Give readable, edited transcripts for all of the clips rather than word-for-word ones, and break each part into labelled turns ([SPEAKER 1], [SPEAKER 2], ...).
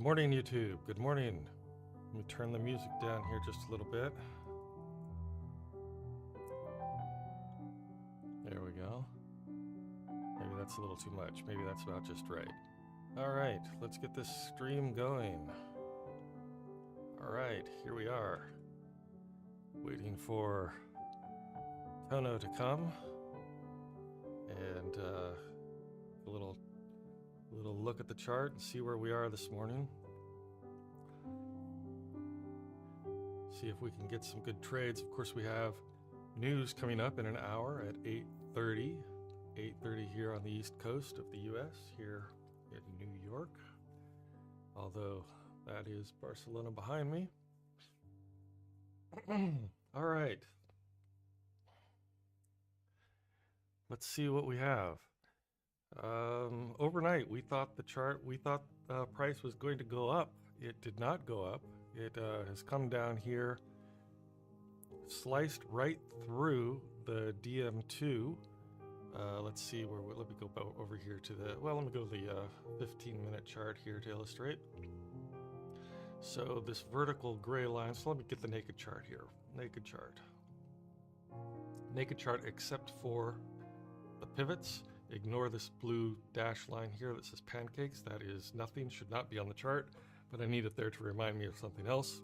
[SPEAKER 1] morning, YouTube. Good morning. Let me turn the music down here just a little bit. There we go. Maybe that's a little too much. Maybe that's about just right. All right, let's get this stream going. All right, here we are. Waiting for Tono to come and a little look at the chart and see where we are this morning. See if we can get some good trades. Of course, we have news coming up in an hour at 8:30 here on the East Coast of the US, here in New York. Although that is Barcelona behind me. All right. Let's see what we have. Overnight, we thought price was going to go up. It did not go up. It has come down here, sliced right through the DM2. Let's see let me go over here to let me go to the 15-minute chart here to illustrate. So this vertical gray line, so let me get the naked chart here. Naked chart except for the pivots. Ignore this blue dash line here that says pancakes. That is nothing, should not be on the chart, but I need it there to remind me of something else.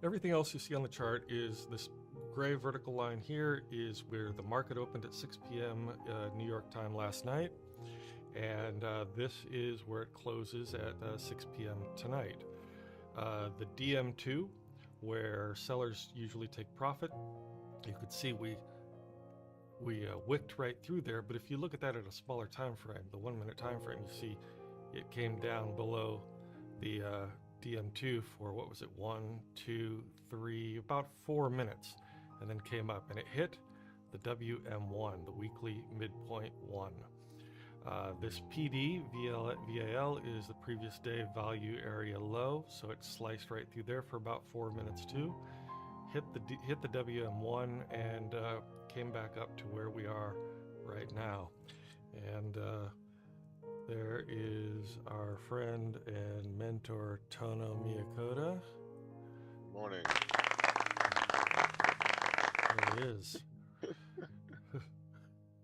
[SPEAKER 1] Everything else you see on the chart is this gray vertical line here is where the market opened at 6 p.m. New York time last night, and this is where it closes at 6 p.m. tonight. The DM2, where sellers usually take profit, you could see we wicked right through there, but if you look at that at a smaller time frame, the 1 minute time frame, you see it came down below the DM2 for, what was it, 1, 2, 3, about 4 minutes, and then came up, and it hit the WM1, the weekly midpoint 1. This PD, VAL, is the previous day value area low, so it sliced right through there for about 4 minutes too. Hit the WM1 and came back up to where we are right now. And there is our friend and mentor Tono Miakoda.
[SPEAKER 2] Morning.
[SPEAKER 1] There it is.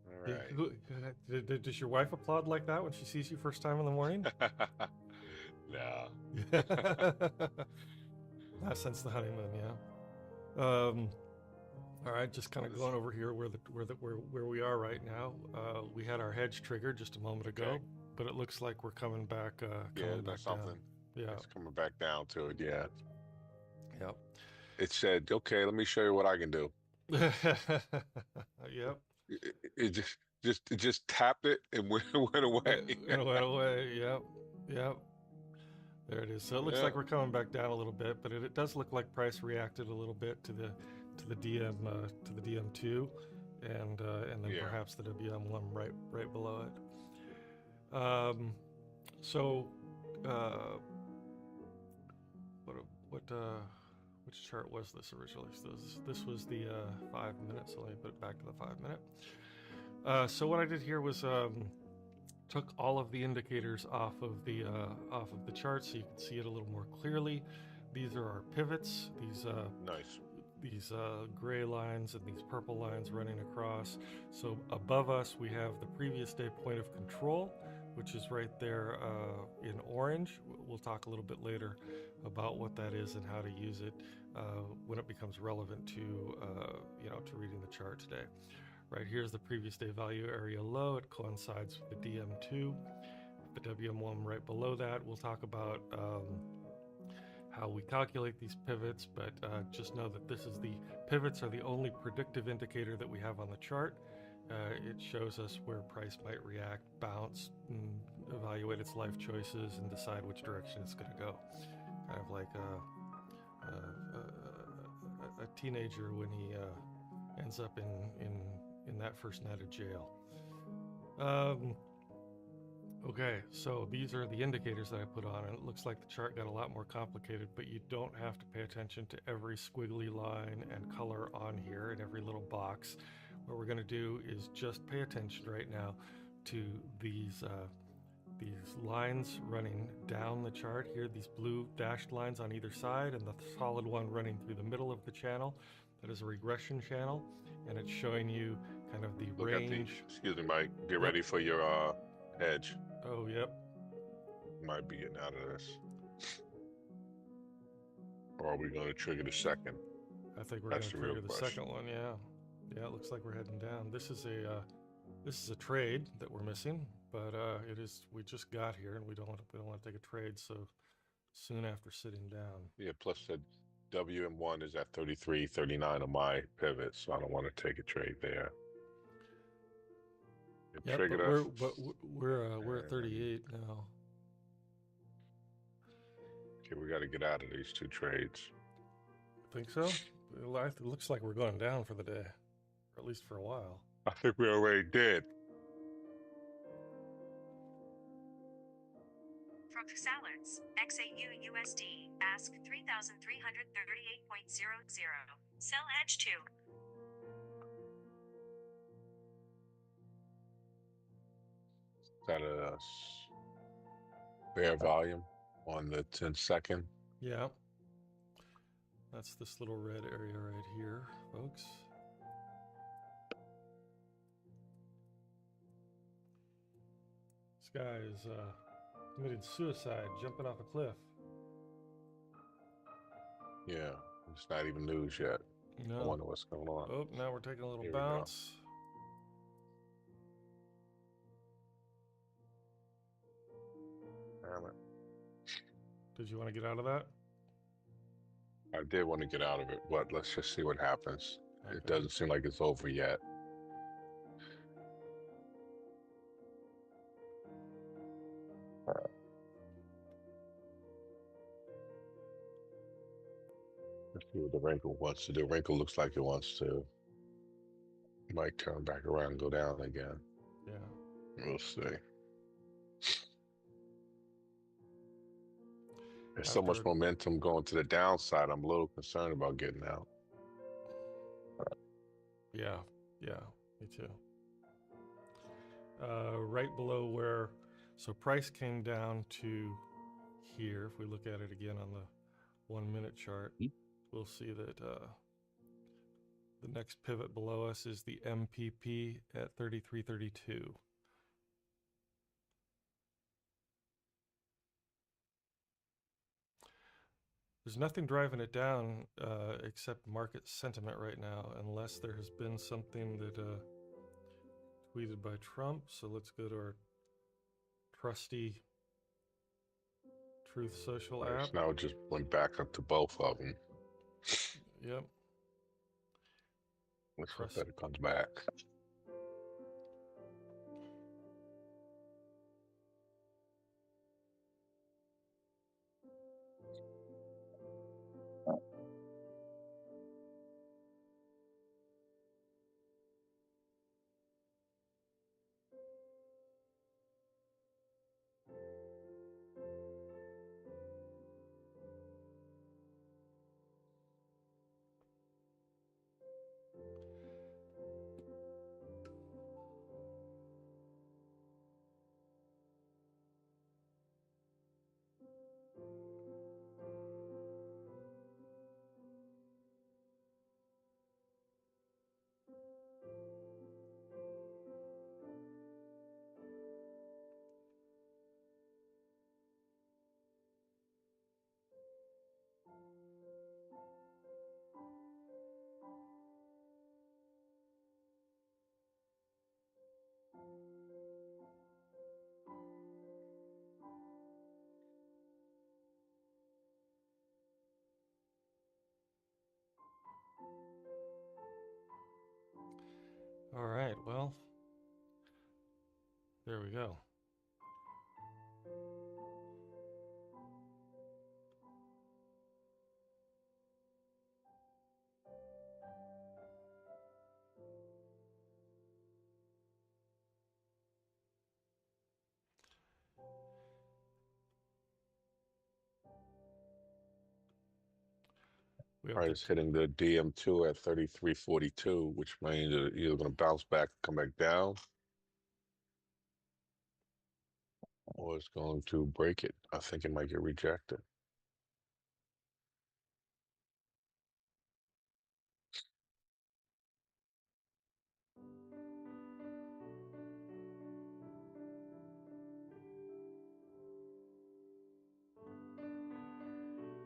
[SPEAKER 2] All right.
[SPEAKER 1] Does your wife applaud like that when she sees you first time in the morning?
[SPEAKER 2] No.
[SPEAKER 1] Not since the honeymoon, yeah. All right, just kind of going over here where we are right now. We had our hedge triggered just a moment ago,
[SPEAKER 2] Okay.
[SPEAKER 1] but it looks like we're coming back.
[SPEAKER 2] There's something.
[SPEAKER 1] Down. Yeah.
[SPEAKER 2] It's coming back down to it. Yeah.
[SPEAKER 1] Yep.
[SPEAKER 2] It said, "Okay, let me show you what I can do."
[SPEAKER 1] Yep.
[SPEAKER 2] It just tapped it and went away.
[SPEAKER 1] It went away. Yep. Yep. There it is. So it looks like we're coming back down a little bit, but it does look like price reacted a little bit to the DM2, and then perhaps the WM1 right below it. Which chart was this originally? So this was the 5 minutes. So let me put it back to the 5 minute. So what I did here was took all of the indicators off of the chart so you can see it a little more clearly. These are our pivots. These
[SPEAKER 2] Nice.
[SPEAKER 1] These gray lines and these purple lines running across. So above us we have the previous day point of control, which is right there in orange. We'll talk a little bit later about what that is and how to use it when it becomes relevant to to reading the chart today. Right here's the previous day value area low. It coincides with the DM2. The WM1 right below that. We'll talk about how we calculate these pivots, but just know that pivots are the only predictive indicator that we have on the chart. It shows us where price might react, bounce, and evaluate its life choices and decide which direction it's going to go. Kind of like a teenager when he ends up in that first night of jail. Okay, so these are the indicators that I put on, and it looks like the chart got a lot more complicated, but you don't have to pay attention to every squiggly line and color on here and every little box. What we're going to do is just pay attention right now to these these lines running down the chart here, these blue dashed lines on either side, and the solid one running through the middle of the channel. That is a regression channel, and it's showing you kind of the
[SPEAKER 2] Look
[SPEAKER 1] range.
[SPEAKER 2] at the, excuse me, Mike. Get ready for your edge.
[SPEAKER 1] Oh, yep.
[SPEAKER 2] Might be getting out of this. Or are we going to trigger the second?
[SPEAKER 1] I think we're going to trigger the second one. Yeah, yeah. It looks like we're heading down. This is a trade that we're missing, but it is. We just got here, and we don't want to take a trade so soon after sitting down.
[SPEAKER 2] Yeah. Plus the WM1 is at 33.39 on my pivot, so I don't want to take a trade there.
[SPEAKER 1] Yeah, but we're at 38 now.
[SPEAKER 2] Okay, we got to get out of these two trades.
[SPEAKER 1] Think so? It looks like we're going down for the day, or at least for a while.
[SPEAKER 2] I think we already did.
[SPEAKER 3] From Salads, XAUUSD, ask 3,338.00. Sell edge 2.
[SPEAKER 2] Is that a bear volume on the 10-second?
[SPEAKER 1] Yeah. That's this little red area right here, folks. This guy is committed suicide, jumping off a cliff.
[SPEAKER 2] Yeah, it's not even news yet.
[SPEAKER 1] No.
[SPEAKER 2] I wonder what's going on.
[SPEAKER 1] Oh, now we're taking a little bounce.
[SPEAKER 2] Damn it.
[SPEAKER 1] Did you want to get out of that?
[SPEAKER 2] I did want to get out of it, but let's just see what happens. Okay. It doesn't seem like it's over yet. Let's see what the wrinkle wants to do. Wrinkle looks like it wants to. Might turn back around and go down again.
[SPEAKER 1] Yeah.
[SPEAKER 2] We'll see. There's so much momentum going to the downside. I'm a little concerned about getting out.
[SPEAKER 1] Yeah, me too. Right below where, so price came down to here. If we look at it again on the 1 minute chart, we'll see that the next pivot below us is the MPP at 33.32. There's nothing driving it down except market sentiment right now, unless there has been something that tweeted by Trump. So let's go to our trusty Truth Social app.
[SPEAKER 2] Now it just went back up to both of them.
[SPEAKER 1] Yep.
[SPEAKER 2] Let's hope that it comes back.
[SPEAKER 1] All right, well, there we go.
[SPEAKER 2] Price hitting the DM2 at 33.42, which means it's either going to bounce back and come back down. or it's going to break it. I think it might get rejected.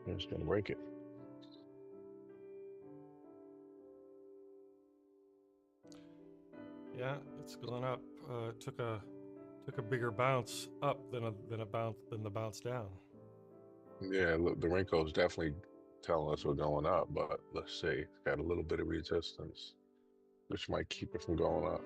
[SPEAKER 2] It's going to break it.
[SPEAKER 1] Yeah, it's gone up. Took a bigger bounce up than the bounce down.
[SPEAKER 2] Yeah, look, the Renko is definitely telling us we're going up, but let's see. It's got a little bit of resistance, which might keep it from going up.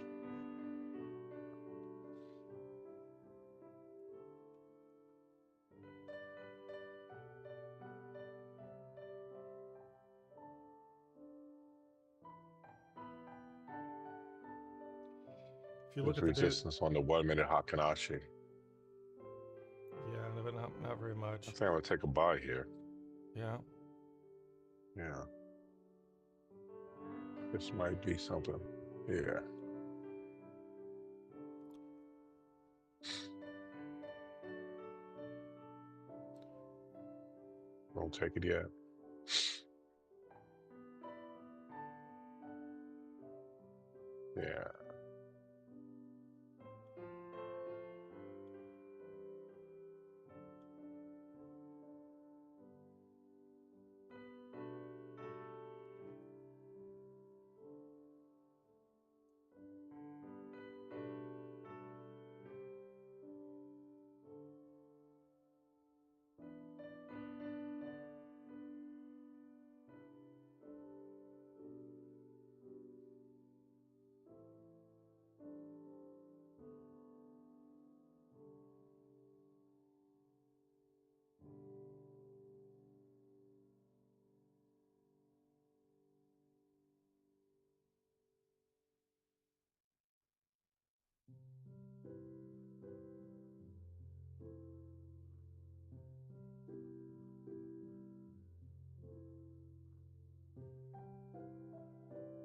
[SPEAKER 1] If you look
[SPEAKER 2] There's
[SPEAKER 1] at the
[SPEAKER 2] resistance on the 1 minute Hakanashi.
[SPEAKER 1] yeah, but not very much.
[SPEAKER 2] I think I'm going to take a buy here.
[SPEAKER 1] Yeah.
[SPEAKER 2] Yeah. This might be something. Yeah. Don't take it yet. Yeah.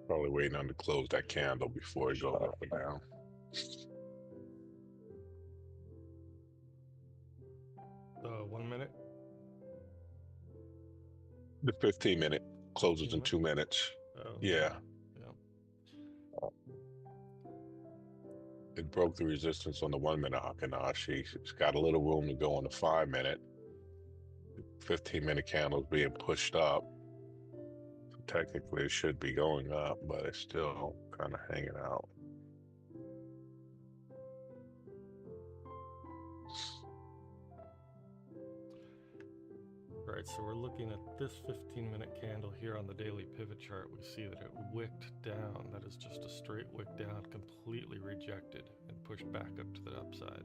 [SPEAKER 2] Probably waiting on to close that candle before it goes up and down.
[SPEAKER 1] The 1 minute.
[SPEAKER 2] The 15 minute closes
[SPEAKER 1] 15
[SPEAKER 2] in 2 minutes.
[SPEAKER 1] Oh,
[SPEAKER 2] Yeah.
[SPEAKER 1] Yeah.
[SPEAKER 2] It broke the resistance on the 1 minute Hakanashi. It's got a little room to go on the 5 minute. 15 minute candles being pushed up. So technically it should be going up, but it's still kind of hanging out.
[SPEAKER 1] Right, so we're looking at this 15-minute candle here on the daily pivot chart. We see that it wicked down. That is just a straight wick down, completely rejected and pushed back up to the upside.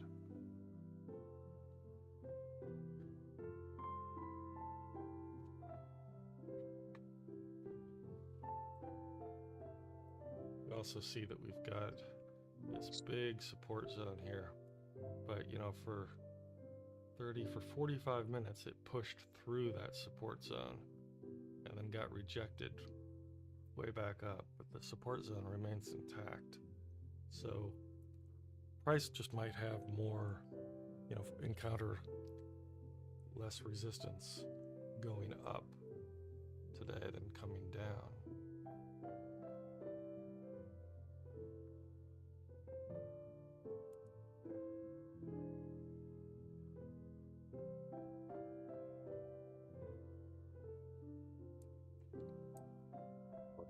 [SPEAKER 1] We also see that we've got this big support zone here, but for 45 minutes it pushed through that support zone and then got rejected way back up, but the support zone remains intact. So price just might have more, encounter less resistance going up today than coming down.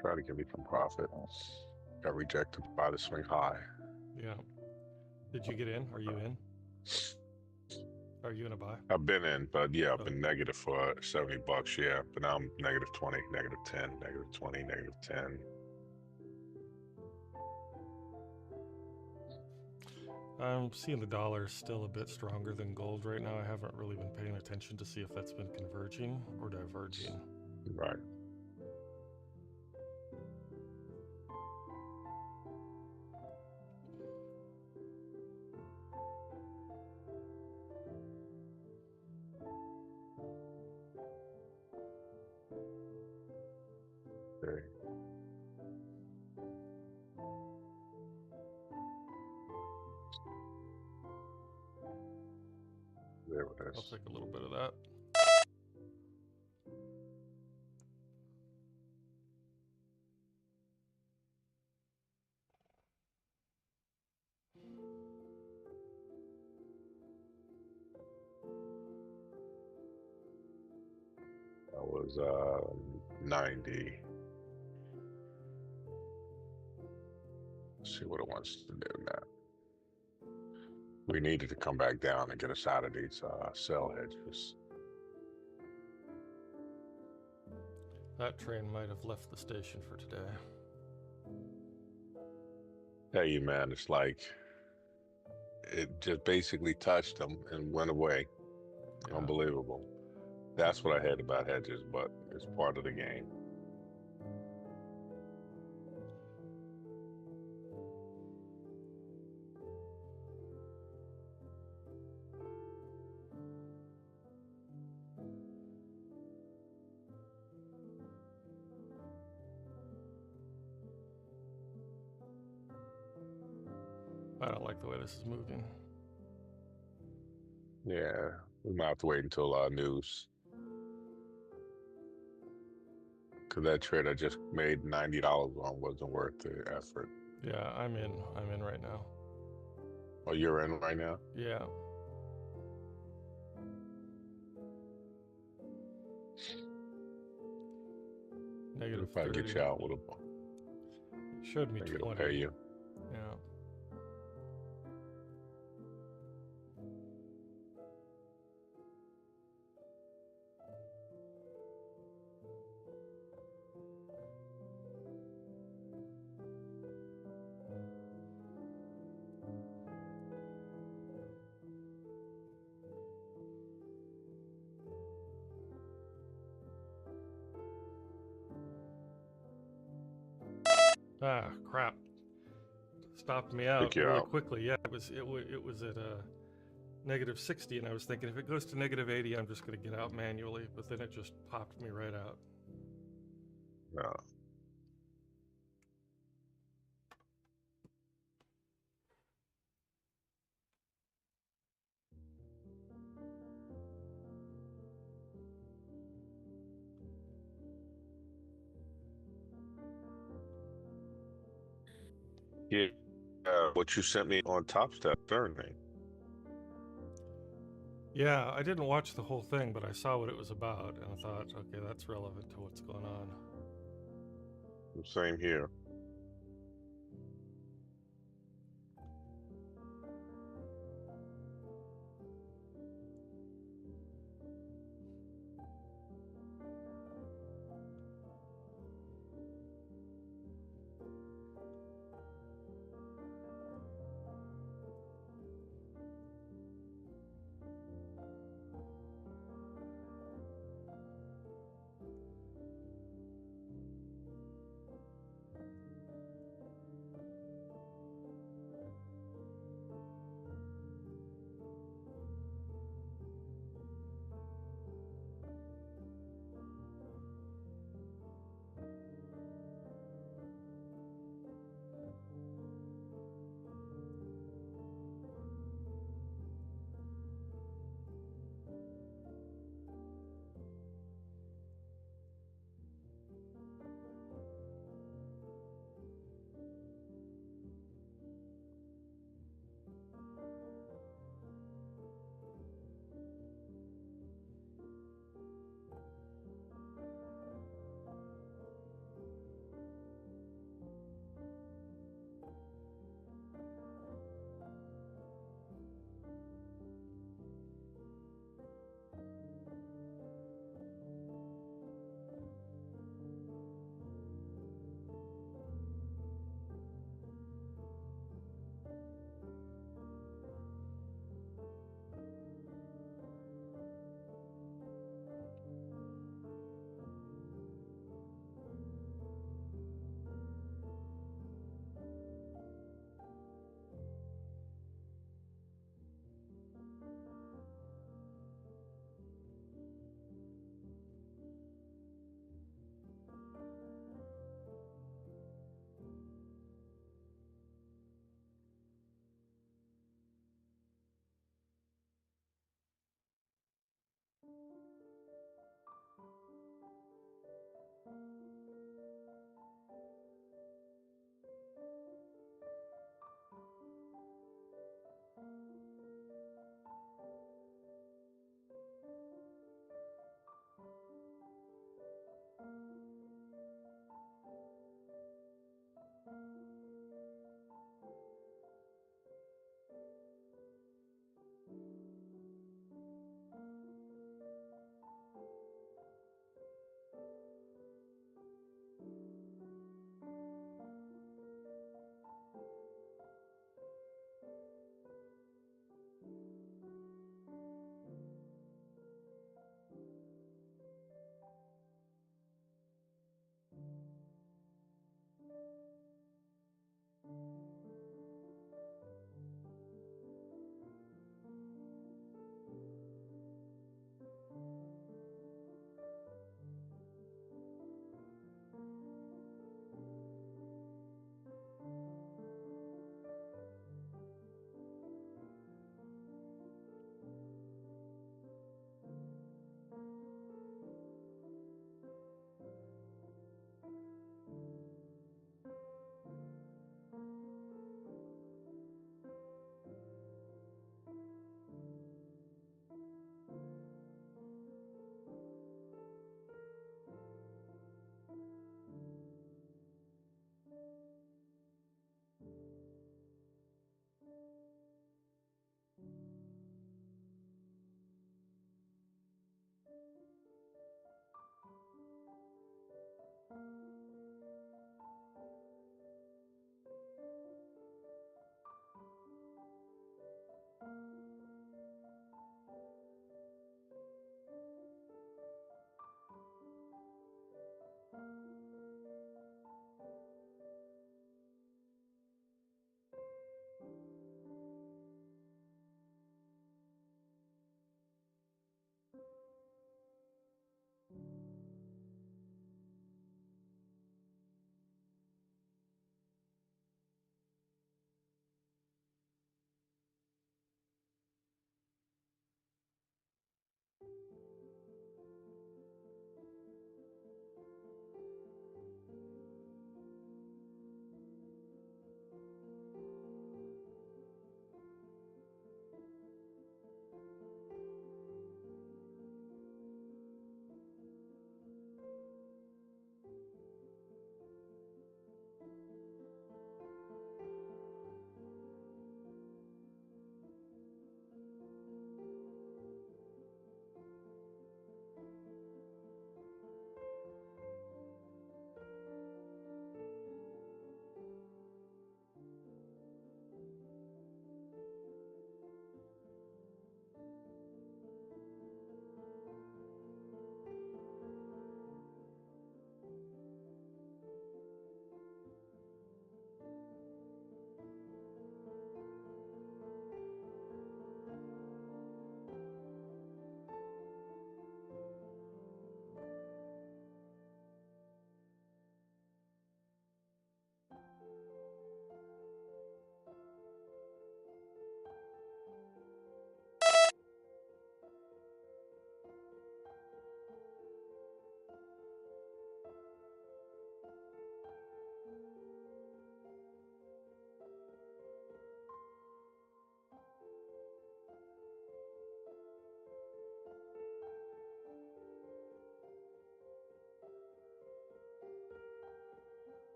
[SPEAKER 2] Try to give me some profit. Got rejected by the swing high.
[SPEAKER 1] Yeah. Did you get in? Are you in? Are you in a buy?
[SPEAKER 2] I've been in, but yeah, I've been negative for $70. Yeah, but now I'm negative 20, negative 10, negative 20, negative 10.
[SPEAKER 1] I'm seeing the dollar still a bit stronger than gold right now. I haven't really been paying attention to see if that's been converging or diverging.
[SPEAKER 2] Right. Okay.
[SPEAKER 1] I'll take a little bit of that.
[SPEAKER 2] That was 90. Let's see what it wants to do now. We needed to come back down and get us out of these sell hedges.
[SPEAKER 1] That train might have left the station for today.
[SPEAKER 2] Tell you, man, it's like it just basically touched them and went away.
[SPEAKER 1] Yeah.
[SPEAKER 2] Unbelievable. That's what I hate about hedges, but it's part of the game.
[SPEAKER 1] I don't like the way this is moving.
[SPEAKER 2] Yeah, we might have to wait until news. Because that trade I just made $90 on wasn't worth the effort.
[SPEAKER 1] Yeah, I'm in. I'm in right now.
[SPEAKER 2] Oh, you're in right now?
[SPEAKER 1] Yeah. Negative
[SPEAKER 2] If I
[SPEAKER 1] 30.
[SPEAKER 2] get you out with a
[SPEAKER 1] It showed me
[SPEAKER 2] I
[SPEAKER 1] 20.
[SPEAKER 2] think it'll pay you.
[SPEAKER 1] Yeah. Ah, crap. Stopped me out
[SPEAKER 2] Took you
[SPEAKER 1] really
[SPEAKER 2] out.
[SPEAKER 1] quickly. Yeah, it was at negative 60, and I was thinking if it goes to negative 80, I'm just going to get out manually, but then it just popped me right out.
[SPEAKER 2] No. Yeah, what you sent me on Top Step Thursday.
[SPEAKER 1] Yeah, I didn't watch the whole thing, but I saw what it was about, and I thought, okay, that's relevant to what's going on.
[SPEAKER 2] Same here.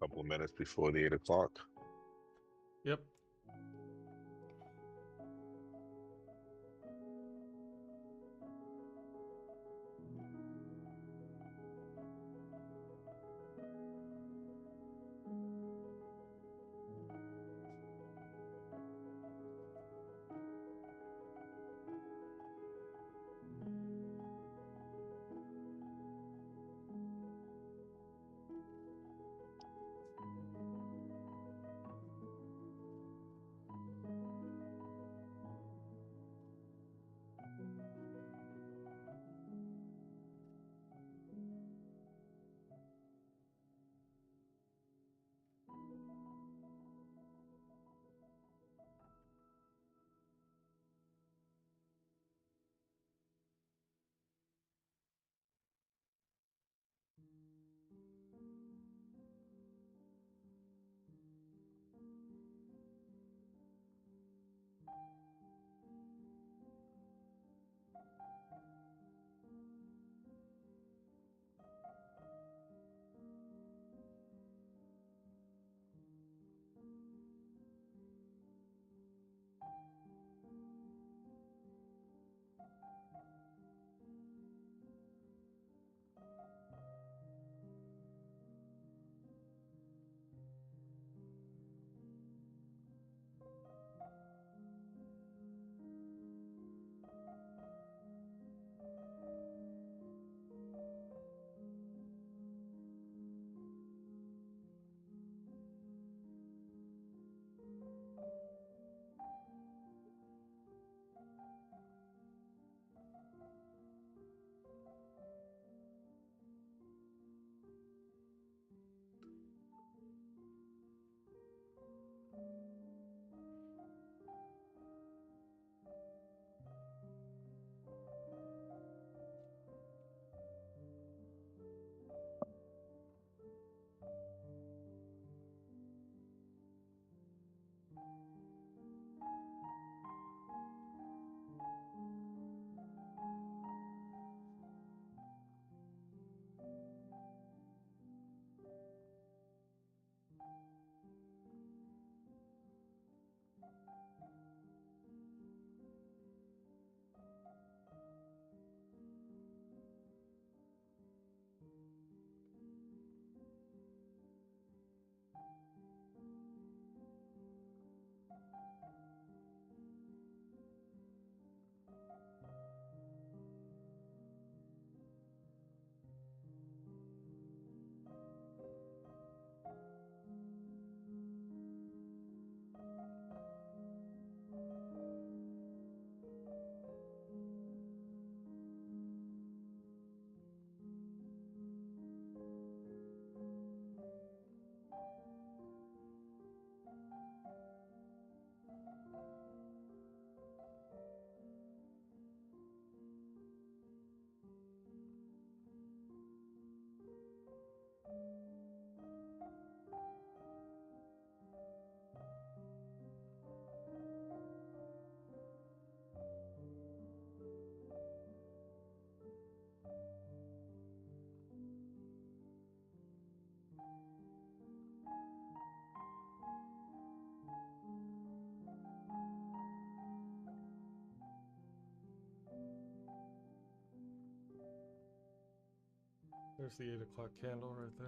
[SPEAKER 2] couple of minutes before the 8 o'clock.
[SPEAKER 1] Yep. There's the 8 o'clock candle right there.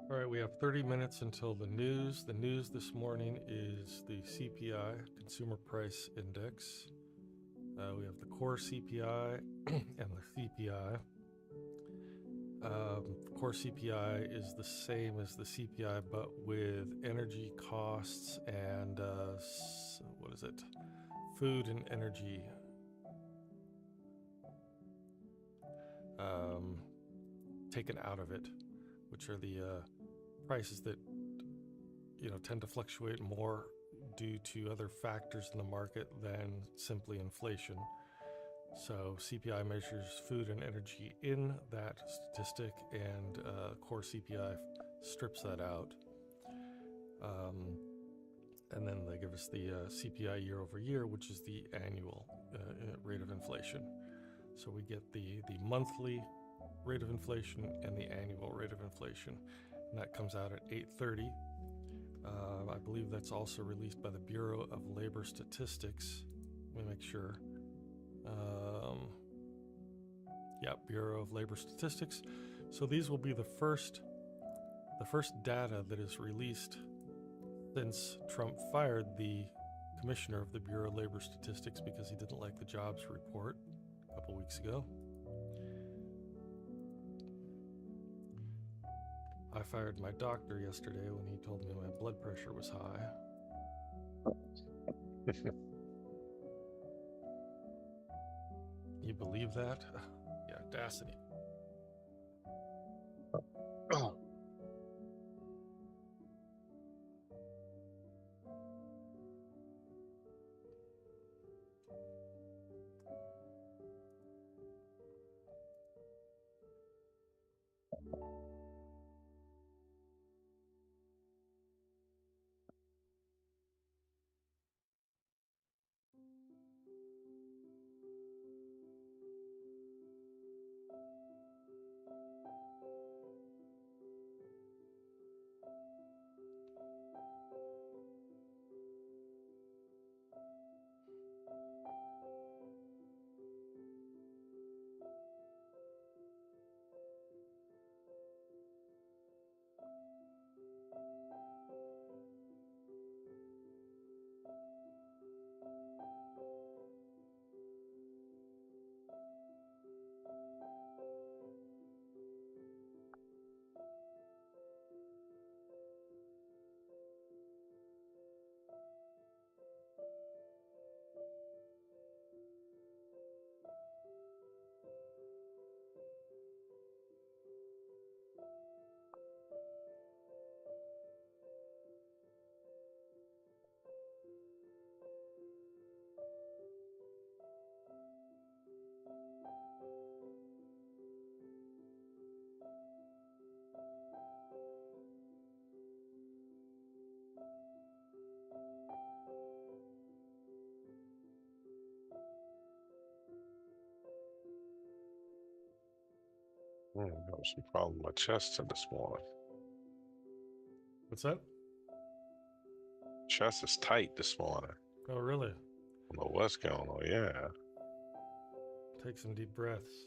[SPEAKER 1] All right, we have 30 minutes until the news. The news this morning is the CPI, Consumer Price Index. We have the core CPI and the CPI. The core CPI is the same as the CPI, but with energy costs and food and energy taken out of it, which are the prices that tend to fluctuate more due to other factors in the market than simply inflation. So CPI measures food and energy in that statistic, and core CPI strips that out. And then they give us the CPI year over year, which is the annual rate of inflation. So we get the monthly rate of inflation and the annual rate of inflation, and that comes out at 8:30. I believe that's also released by the Bureau of Labor Statistics. Let me make sure. Bureau of Labor Statistics. So these will be the first data that is released since Trump fired the commissioner of the Bureau of Labor Statistics because he didn't like the jobs report a couple weeks ago. I fired my doctor yesterday when he told me my blood pressure was high. You believe that? The audacity.
[SPEAKER 2] Oh. I got some problem with my chest this morning.
[SPEAKER 1] What's that?
[SPEAKER 2] Chest is tight this morning.
[SPEAKER 1] Oh, really?
[SPEAKER 2] I don't know what's going on. Yeah.
[SPEAKER 1] Take some deep breaths.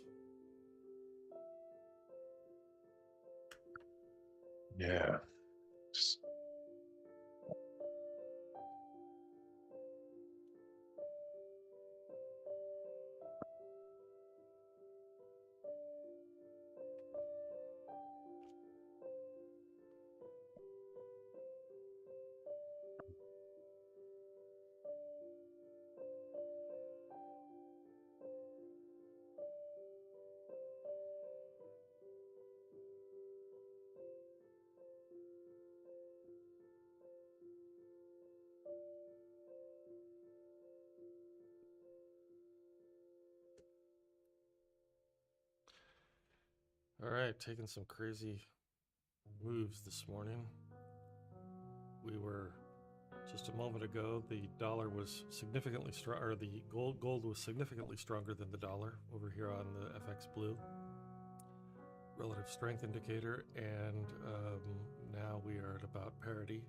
[SPEAKER 2] Yeah.
[SPEAKER 1] All right, taking some crazy moves this morning. We were just a moment ago, the dollar was significantly strong, or the gold was significantly stronger than the dollar over here on the FX Blue relative strength indicator, and now we are at about parity.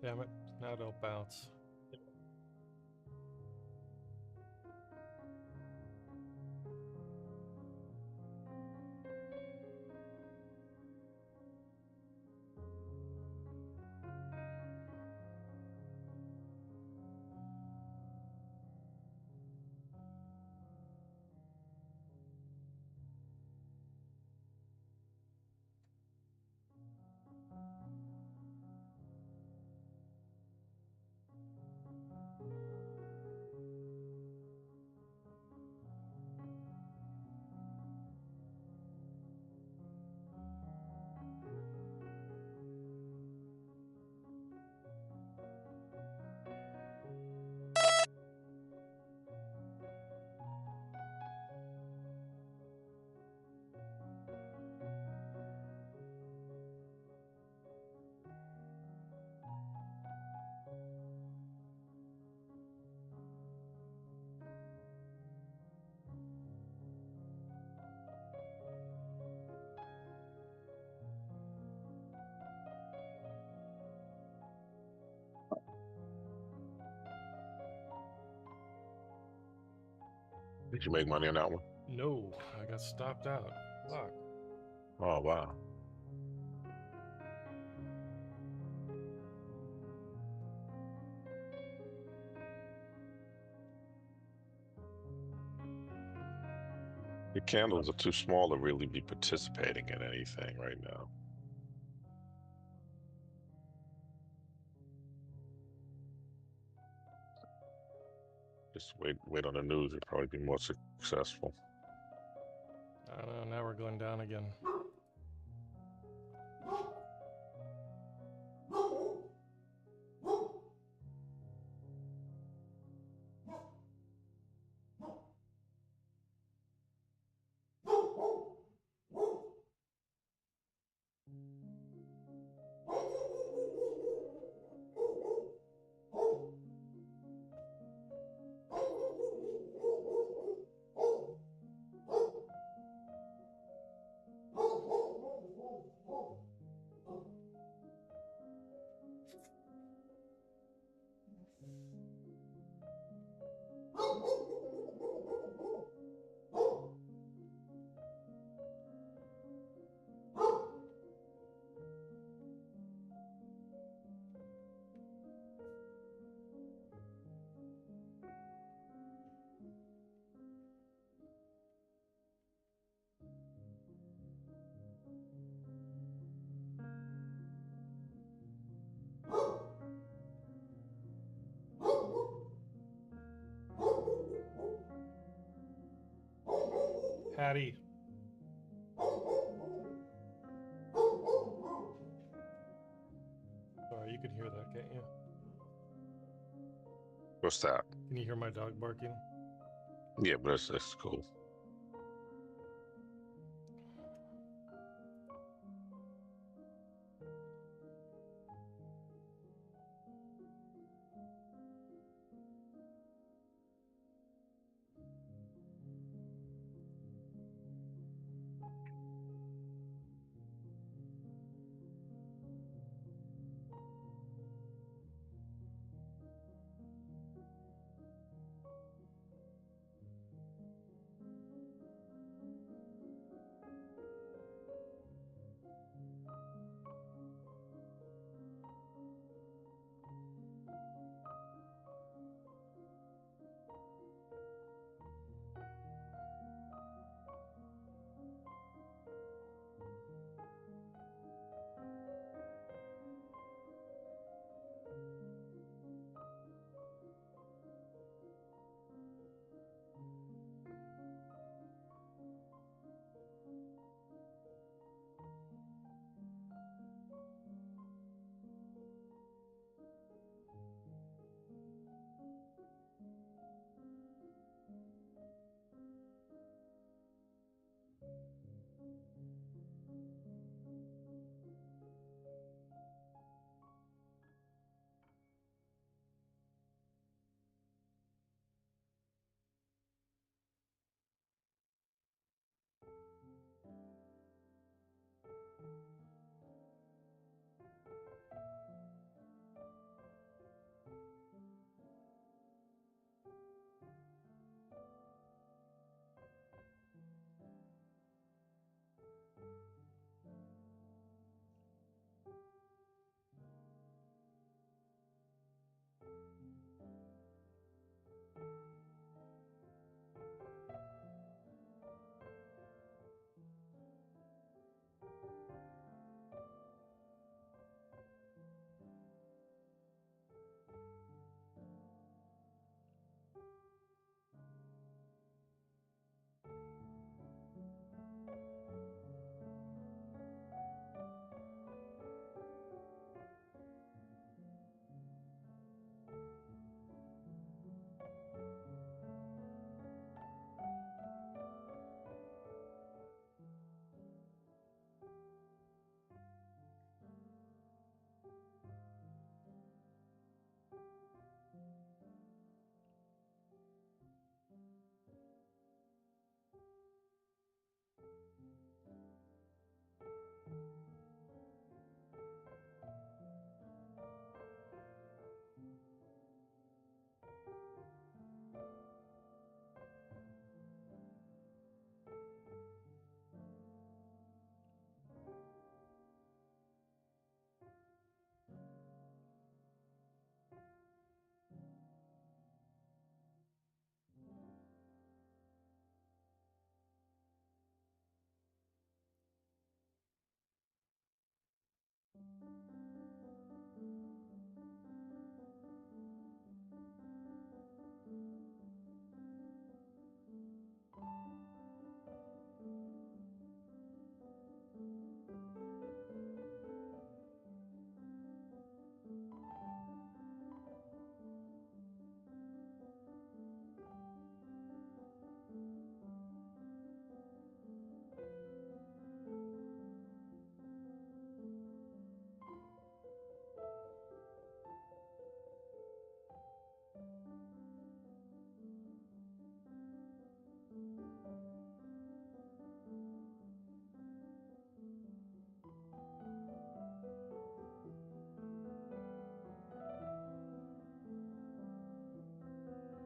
[SPEAKER 1] Damn it. Now don't bounce.
[SPEAKER 2] Did you make money on that one?
[SPEAKER 1] No, I got stopped out. Fuck.
[SPEAKER 2] Oh, wow. The candles are too small to really be participating in anything right now. Just wait on the news. It'll probably be more successful.
[SPEAKER 1] I don't know, now we're going down again. Patty. Sorry, you can hear that, can't you?
[SPEAKER 2] What's that?
[SPEAKER 1] Can you hear my dog barking?
[SPEAKER 2] Yeah, but that's cool.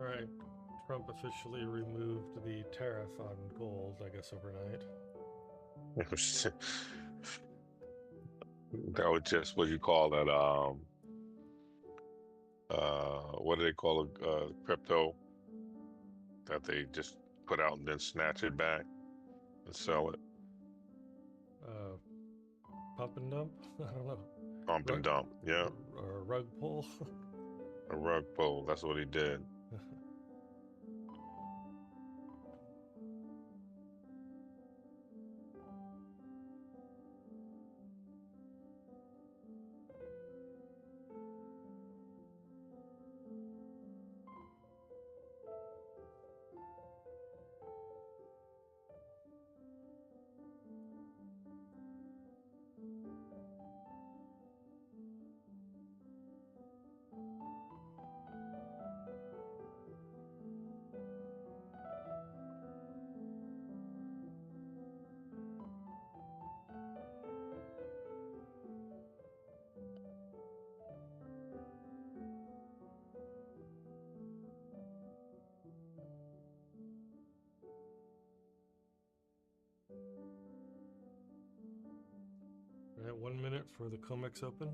[SPEAKER 1] All right. Trump officially removed the tariff on gold, I guess, overnight.
[SPEAKER 2] That was just what you call that. What do they call it? Crypto that they just put out and then snatch it back and sell it.
[SPEAKER 1] Pump and dump? I don't know.
[SPEAKER 2] Pump and dump. Yeah.
[SPEAKER 1] Or a rug pull?
[SPEAKER 2] A rug pull. That's what he did.
[SPEAKER 1] All right, 1 minute for the COMEX open.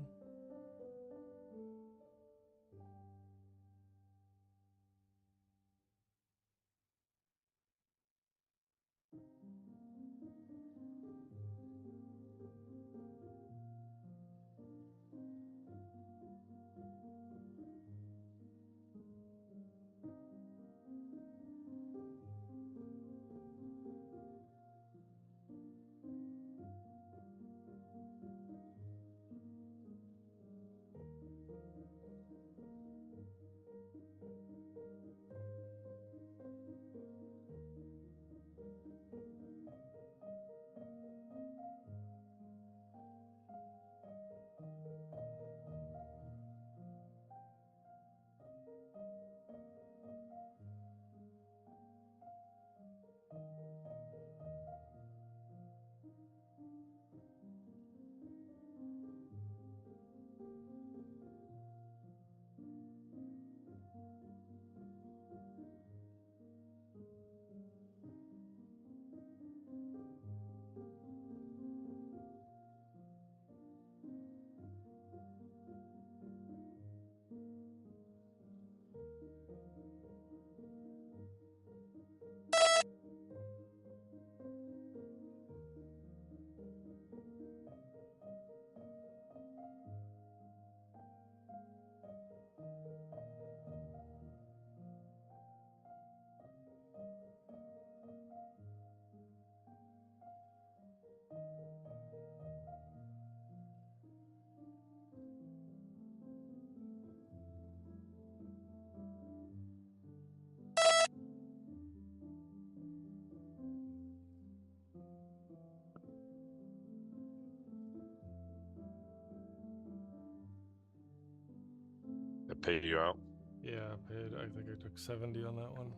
[SPEAKER 2] They pay you out.
[SPEAKER 1] Yeah, paid. I think I took 70 on that one.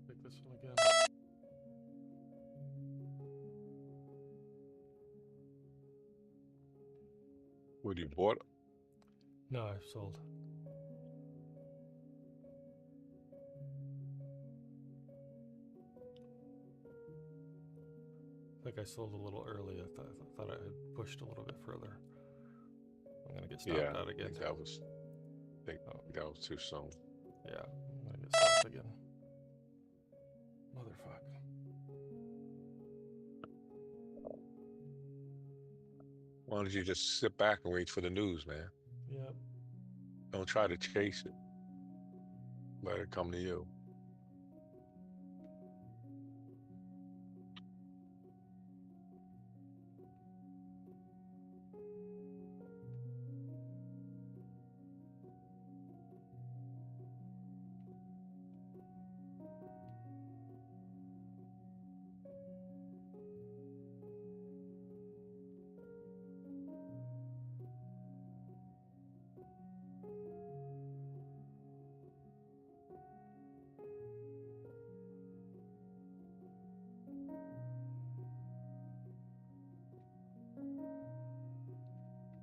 [SPEAKER 1] Take this one again.
[SPEAKER 2] What you bought?
[SPEAKER 1] No, I sold. think I sold a little early. I thought I had pushed a little bit further. I'm gonna get stopped
[SPEAKER 2] Yeah,
[SPEAKER 1] out
[SPEAKER 2] I
[SPEAKER 1] again.
[SPEAKER 2] think that was
[SPEAKER 1] Oh,
[SPEAKER 2] that was too soon.
[SPEAKER 1] yeah, I'm gonna get stopped again. Motherfuck.
[SPEAKER 2] Why don't you just sit back and wait for the news, man?
[SPEAKER 1] Yep.
[SPEAKER 2] Don't try to chase it. Let it come to you.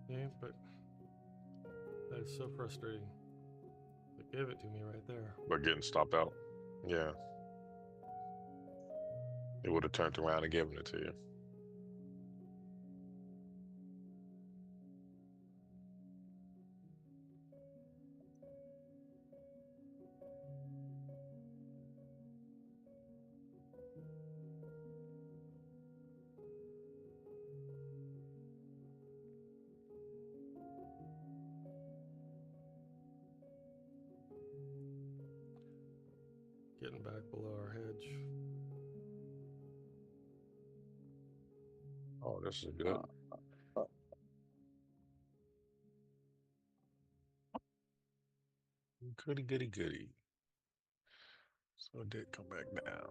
[SPEAKER 1] Yeah, but that is so frustrating. They gave it to me right there.
[SPEAKER 2] But getting stopped out. Yeah. It would have turned around and given it to you.
[SPEAKER 1] Getting back below our hedge.
[SPEAKER 2] Oh, this is good. Goody, goody, goody. So it did come back down.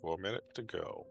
[SPEAKER 2] For a minute to go.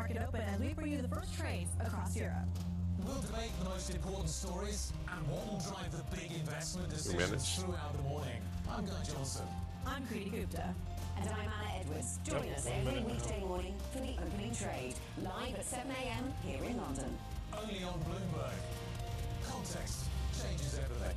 [SPEAKER 4] market open as we bring you the first trades across Europe.
[SPEAKER 5] We'll debate the most important stories and what will drive the big investment decisions throughout the morning. I'm Guy Johnson.
[SPEAKER 4] I'm McCready Gupta.
[SPEAKER 6] And I'm Anna Edwards. Join us every weekday morning for the opening trade, live at 7 a.m. here in London.
[SPEAKER 5] Only on Bloomberg. Context changes everything.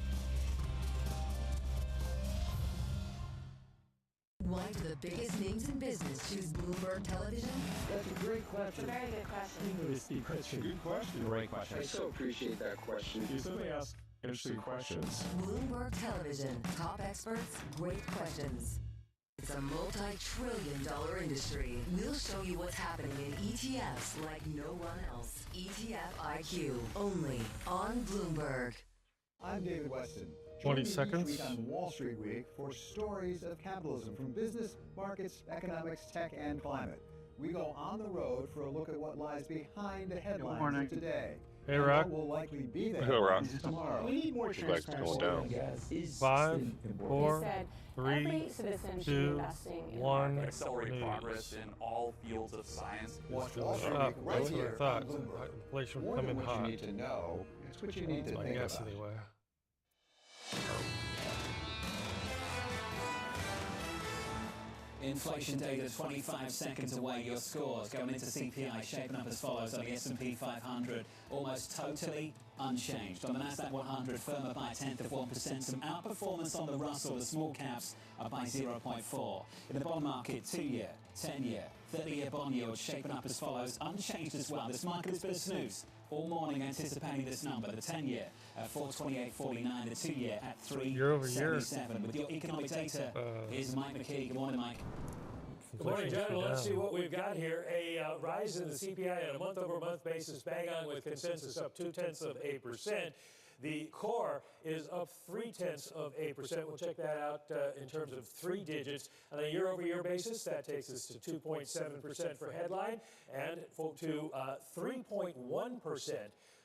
[SPEAKER 6] Why do the biggest names in business choose Bloomberg Television?
[SPEAKER 7] That's a great question.
[SPEAKER 8] Very good question.
[SPEAKER 7] Interesting question. Good question.
[SPEAKER 9] Great question.
[SPEAKER 7] I so appreciate that question.
[SPEAKER 9] You certainly ask interesting questions.
[SPEAKER 6] Bloomberg Television. Top experts, great questions. It's a multi-trillion-dollar industry. We'll show you what's happening in ETFs like no one else. ETF IQ, only on Bloomberg.
[SPEAKER 10] I'm David Weston.
[SPEAKER 1] 20
[SPEAKER 10] Join me
[SPEAKER 1] seconds.
[SPEAKER 10] each week on Wall Street Week for stories of capitalism from business, markets, economics, tech, and climate. We go on the road for a look at what lies behind the headlines of today.
[SPEAKER 1] Hey,
[SPEAKER 10] and
[SPEAKER 1] Rock.
[SPEAKER 10] what will likely be the
[SPEAKER 2] Hey, Rock.
[SPEAKER 10] headlines tomorrow.
[SPEAKER 7] We need more
[SPEAKER 2] Looks like it's
[SPEAKER 7] transparency.
[SPEAKER 2] going down.
[SPEAKER 7] Is
[SPEAKER 1] 5,
[SPEAKER 7] important.
[SPEAKER 1] 4,
[SPEAKER 8] He said
[SPEAKER 1] 3,
[SPEAKER 8] every citizen should be
[SPEAKER 1] 2,
[SPEAKER 8] investing in
[SPEAKER 1] 1.
[SPEAKER 11] accelerate
[SPEAKER 1] news.
[SPEAKER 11] progress in all fields of science.
[SPEAKER 10] Watch Wall Street
[SPEAKER 1] Up.
[SPEAKER 10] Week right
[SPEAKER 1] That's what I
[SPEAKER 10] here
[SPEAKER 1] thought.
[SPEAKER 10] on Bloomberg.
[SPEAKER 1] Inflation
[SPEAKER 10] More
[SPEAKER 1] would come
[SPEAKER 10] than
[SPEAKER 1] in
[SPEAKER 10] what
[SPEAKER 1] hot.
[SPEAKER 10] you need to know, it's what you need to
[SPEAKER 1] I
[SPEAKER 10] think
[SPEAKER 1] guess
[SPEAKER 10] about.
[SPEAKER 1] anyway.
[SPEAKER 12] Inflation data 25 seconds away. Your scores going into CPI shaping up as follows on the S&P 500, almost totally unchanged. On the Nasdaq 100, firmer by 0.1%. Some outperformance on the Russell. The small caps are by 0.4. In the bond market, 2-year, 10-year, 30-year bond yield shaping up as follows, unchanged as well. This market has been a snooze all morning, anticipating this number. The 10-year at 428.49, the 2-year at 3.77. With your economic data, here's Mike McCready. Good morning, Mike.
[SPEAKER 13] Good morning, gentlemen. Let's see what we've got here. A rise in the CPI on a month-over-month basis, bang on with consensus up 0.2%. The core is up 0.3%. We'll check that out in terms of 3 digits. On a year-over-year basis, that takes us to 2.7% for headline and to 3.1%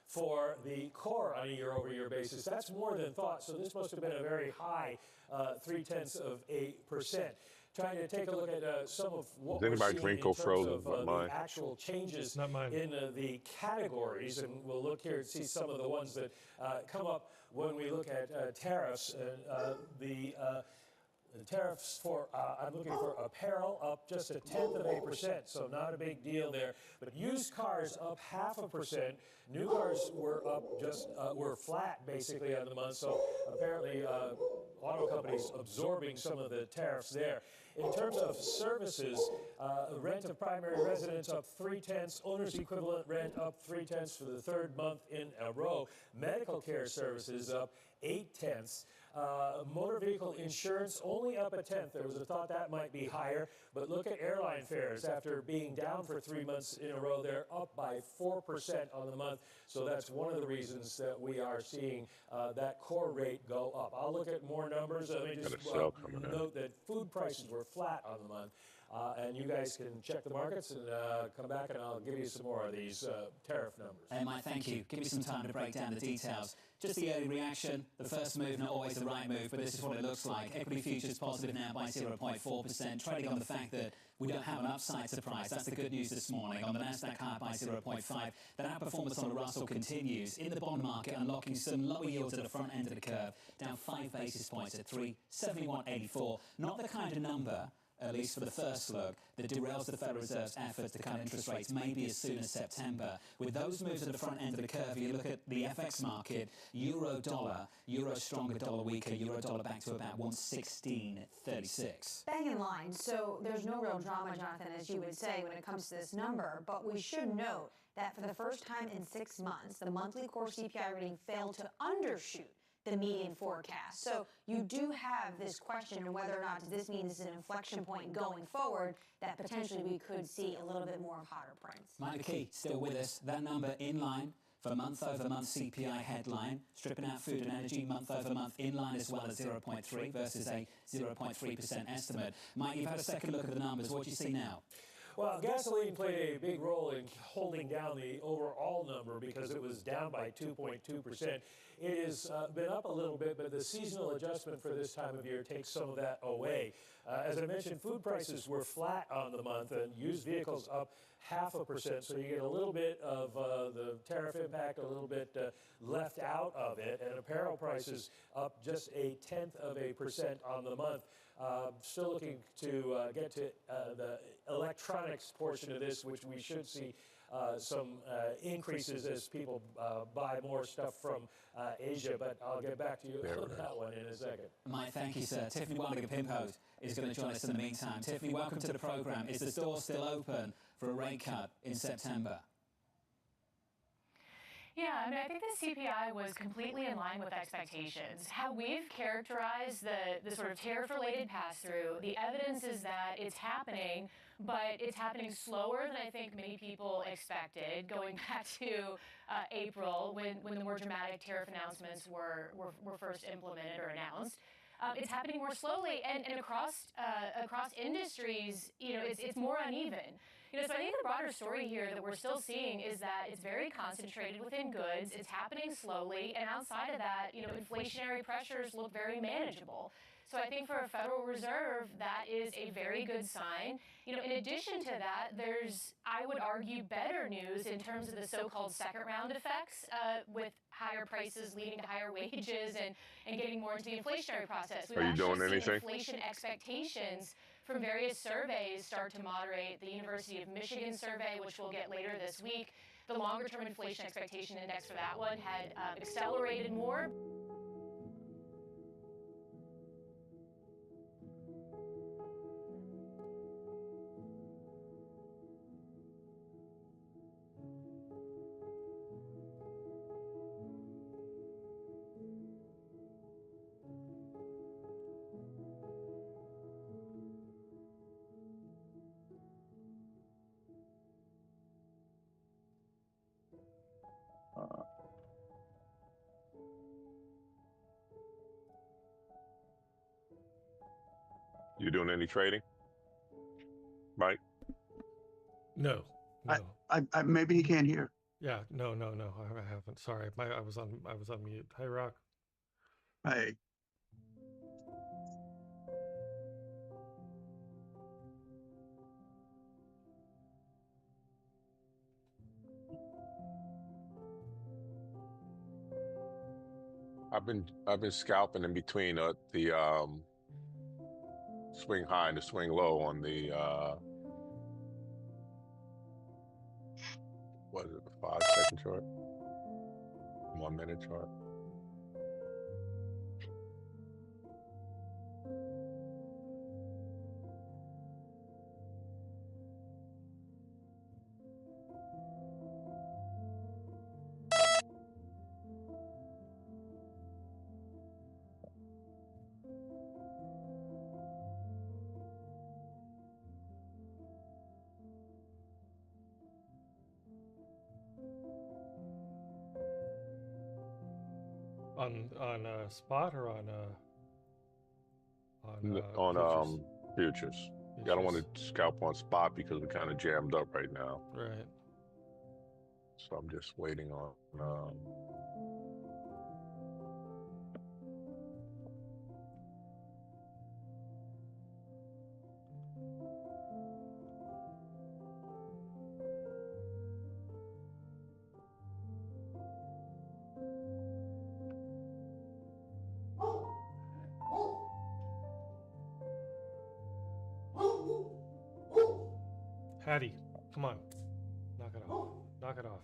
[SPEAKER 13] for the core on a year-over-year basis. That's more than thought, so this must have been a very high 0.3%. Trying to take a look at some of what we're seeing in terms of the actual changes in the categories, and we'll look here and see some of the ones that come up when we look at tariffs. The tariffs for, I'm looking for apparel up just 0.1%, so not a big deal there. But used cars up 0.5%. New cars were up were flat basically on the month, so apparently auto companies absorbing some of the tariffs there. In terms of services, rent of primary residence up 0.3, owner's equivalent rent up 0.3 for the 3rd month in a row. Medical care services up 0.8. Motor vehicle insurance only up 0.1. There was a thought that might be higher, but look at airline fares. After being down for 3 months in a row, they're up by 4% on the month. So that's one of the reasons that we are seeing that core rate go up. I'll look at more numbers. Let me just note that food prices were flat on the month. And you guys can check the markets and come back and I'll give you some more of these tariff numbers.
[SPEAKER 12] Hey, Mike, thank you. Give me some time to break down the details. Just the early reaction, the first move, not always the right move, but this is what it looks like. Equity futures positive now by 0.4%, trading on the fact that we don't have an upside surprise. That's the good news this morning. On the Nasdaq higher by 0.5, that outperformance on the Russell continues. In the bond market, unlocking some lower yields at the front end of the curve, down 5 basis points at 371.84. Not the kind of number, at least for the first look, that derails the Federal Reserve's efforts to cut interest rates maybe as soon as September. With those moves at the front end of the curve, you look at the FX market, euro-dollar, euro stronger, dollar weaker, euro-dollar back to about 116.36.
[SPEAKER 8] Bang in line. So there's no real drama, Jonathan, as you would say, when it comes to this number. But we should note that for the first time in 6 months, the monthly core CPI reading failed to undershoot the median forecast. So you do have this question of whether or not does this mean this is an inflection point going forward that potentially we could see a little bit more of hotter prints.
[SPEAKER 12] Mike McKee still with us. That number in line for month-over-month CPI headline, stripping out food and energy month-over-month in line as well as 0.3 versus a 0.3% estimate. Mike, you've had a second look at the numbers. What do you see now?
[SPEAKER 13] Well, gasoline played a big role in holding down the overall number because it was down by 2.2%. It has been up a little bit, but the seasonal adjustment for this time of year takes some of that away. As I mentioned, food prices were flat on the month, and used vehicles up 0.5%, so you get a little bit of the tariff impact, a little bit left out of it, and apparel prices up just 0.1% on the month. Still looking to get to the electronics portion of this, which we should see some increases as people buy more stuff from Asia, but I'll get back to you on that one in a second.
[SPEAKER 12] Mike, thank you, sir. Tiffany Warniger-Pimpos is going to join us in the meantime. Tiffany, welcome to the programme. Is the store still open for a rate cut in September?
[SPEAKER 14] Yeah, I mean, I think the CPI was completely in line with expectations. How we've characterized the sort of tariff-related pass-through, the evidence is that it's happening, but it's happening slower than I think many people expected, going back to April when the more dramatic tariff announcements were first implemented or announced. It's happening more slowly, and across industries, you know, it's more uneven. You know, so I think the broader story here that we're still seeing is that it's very concentrated within goods. It's happening slowly, and outside of that, you know, inflationary pressures look very manageable. So I think for a Federal Reserve, that is a very good sign. You know, in addition to that, there's, I would argue, better news in terms of the so-called second round effects with higher prices leading to higher wages and getting more into the inflationary process.
[SPEAKER 2] Are you doing anything?
[SPEAKER 14] Inflation expectations from various surveys start to moderate. The University of Michigan survey, which we'll get later this week, the longer-term inflation expectation index for that one had accelerated more.
[SPEAKER 2] You doing any trading, Mike?
[SPEAKER 1] No.
[SPEAKER 15] I maybe he can't hear.
[SPEAKER 1] Yeah, no, I haven't. Sorry, I was on mute. Hi, Rock.
[SPEAKER 15] Hey.
[SPEAKER 2] I've been scalping in between the swing high and the swing low on the what is it, the 5-second chart, 1 minute chart.
[SPEAKER 1] On spot or on
[SPEAKER 2] futures. I don't want to scalp on spot because we're kind of jammed up right now.
[SPEAKER 1] Right.
[SPEAKER 2] So I'm just waiting on.
[SPEAKER 1] Hattie, come on. Knock it off. Knock it off.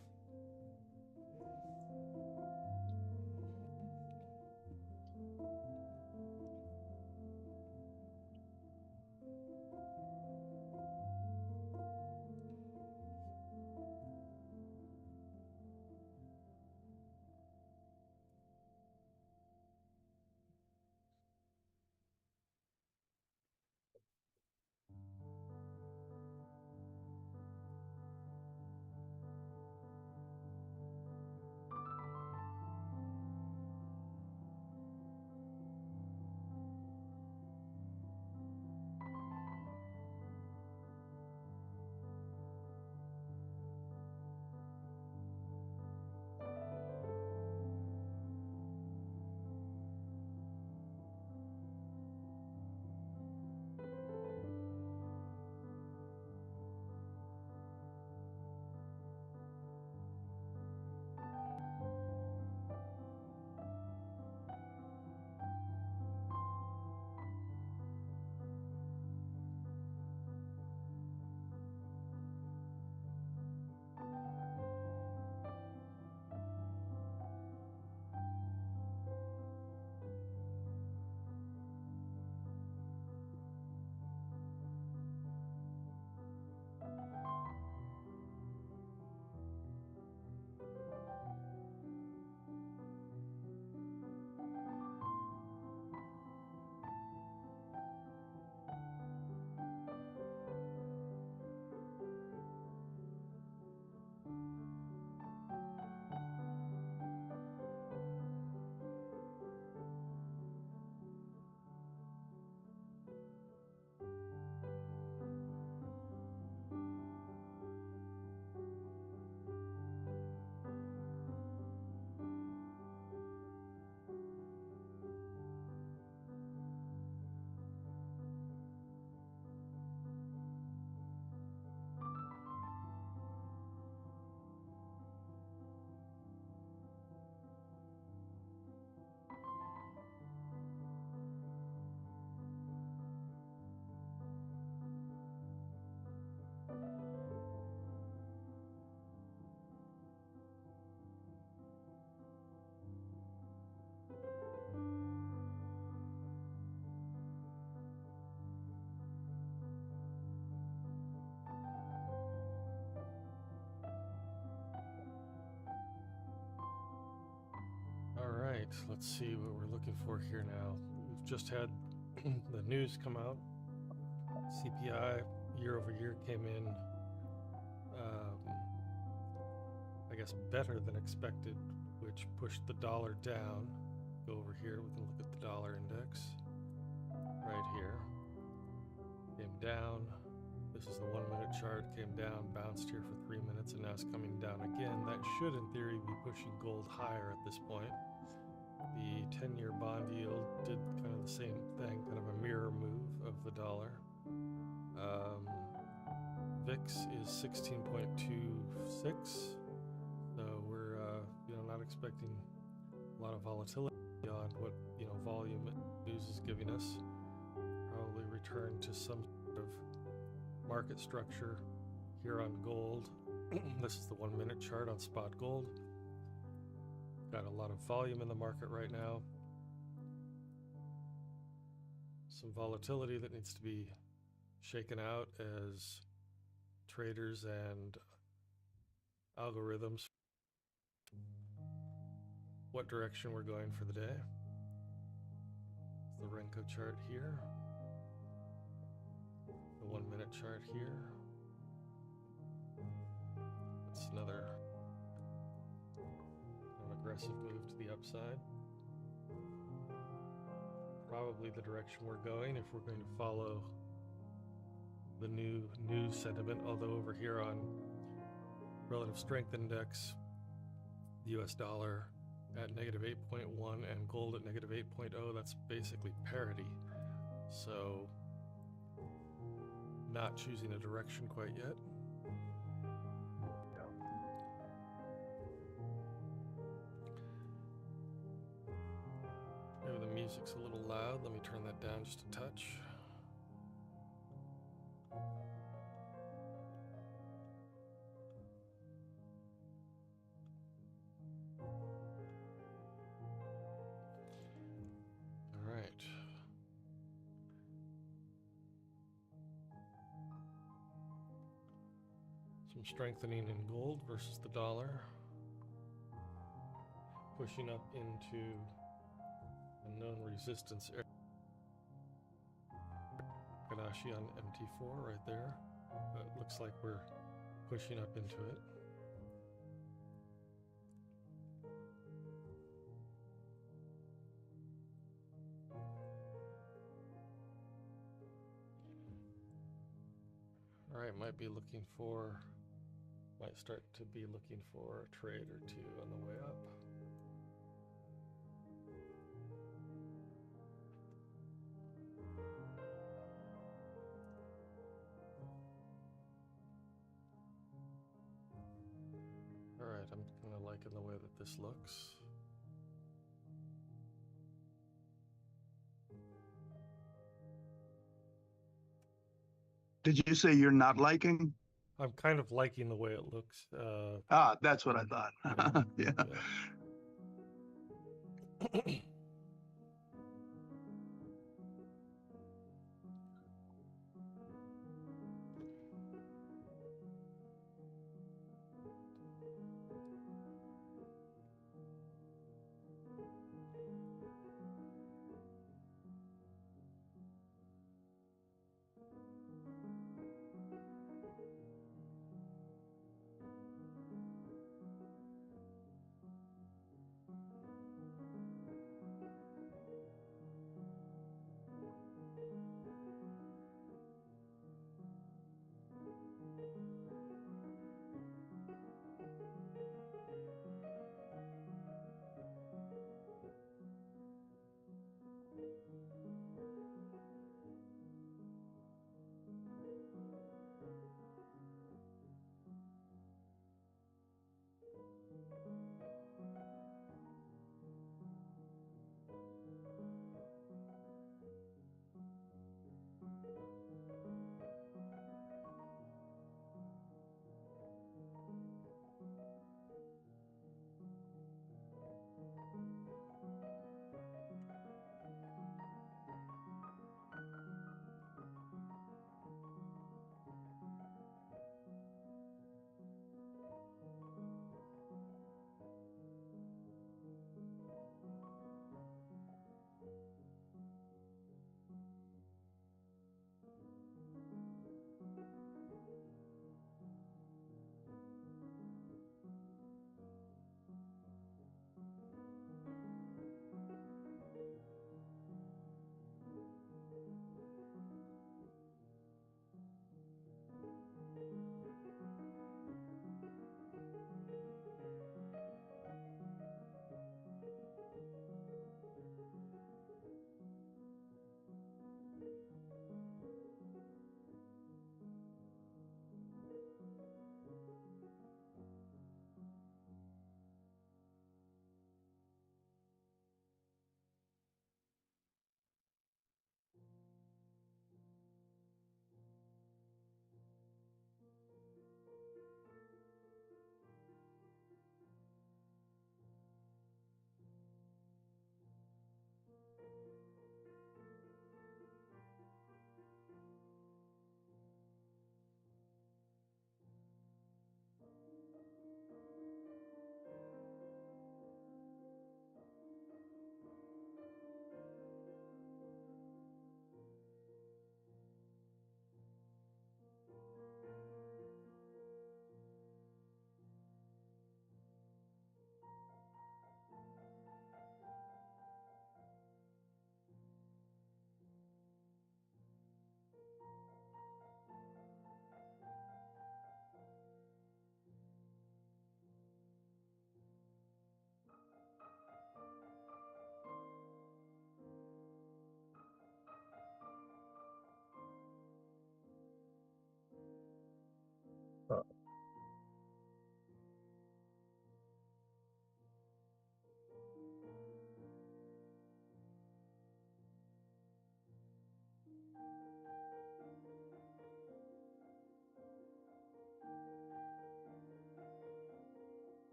[SPEAKER 1] let's see what we're looking for here now. We've just had the news come out. CPI year over year came in, I guess, better than expected, which pushed the dollar down. Go over here, we can look at the dollar index right here. Came down. This is the 1 minute chart, came down, bounced here for 3 minutes, and now it's coming down again. That should, in theory, be pushing gold higher at this point. The 10-year bond yield did kind of the same thing, kind of a mirror move of the dollar. VIX is 16.26, so we're not expecting a lot of volatility beyond what volume news is giving us. Probably return to some sort of market structure here on gold. This is the 1 minute chart on spot gold. Got a lot of volume in the market right now. Some volatility that needs to be shaken out as traders and algorithms what direction we're going for the day. The Renko chart here. The 1 minute chart here. That's another aggressive move to the upside. Probably the direction we're going if we're going to follow the new news sentiment, although over here on relative strength index, the US dollar at negative 8.1 and gold at negative 8.0, that's basically parity. So not choosing a direction quite yet. Maybe the music's a little loud. Let me turn that down just a touch. All right. Some strengthening in gold versus the dollar. Pushing up into a known resistance area. Fibonacci on MT4 right there. It looks like we're pushing up into it. All right, might start to be looking for a trade or two on the way up. All right, I'm kind of liking the way that this looks.
[SPEAKER 15] Did you say you're not liking?
[SPEAKER 1] I'm kind of liking the way it looks.
[SPEAKER 15] That's what I thought. Yeah.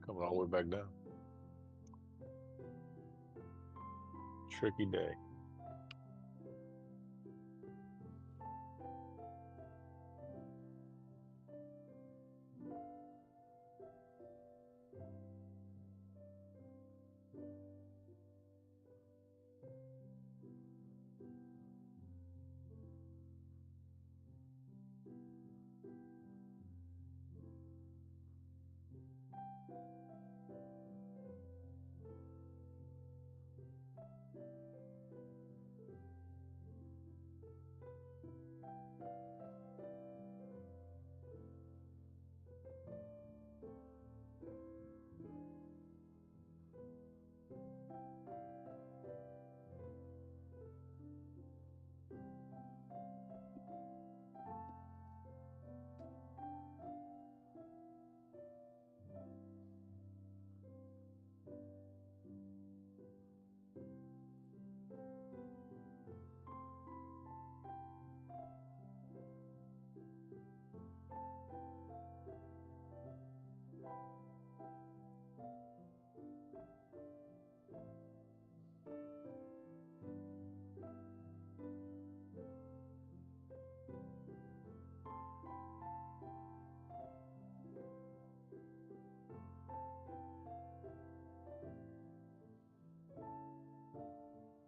[SPEAKER 2] Coming all the way back down. Tricky day.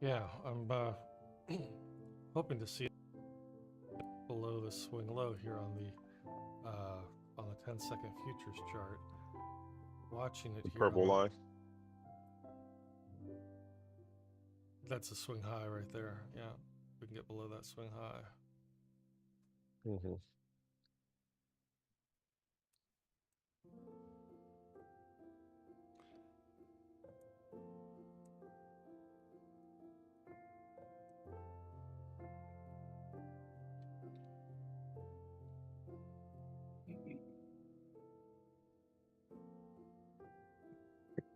[SPEAKER 1] Yeah, I'm hoping to see it below the swing low here on the 10-second futures chart. Watching it
[SPEAKER 2] The
[SPEAKER 1] here.
[SPEAKER 2] purple line.
[SPEAKER 1] That's a swing high right there. Yeah, we can get below that swing high.
[SPEAKER 2] Mm-hmm.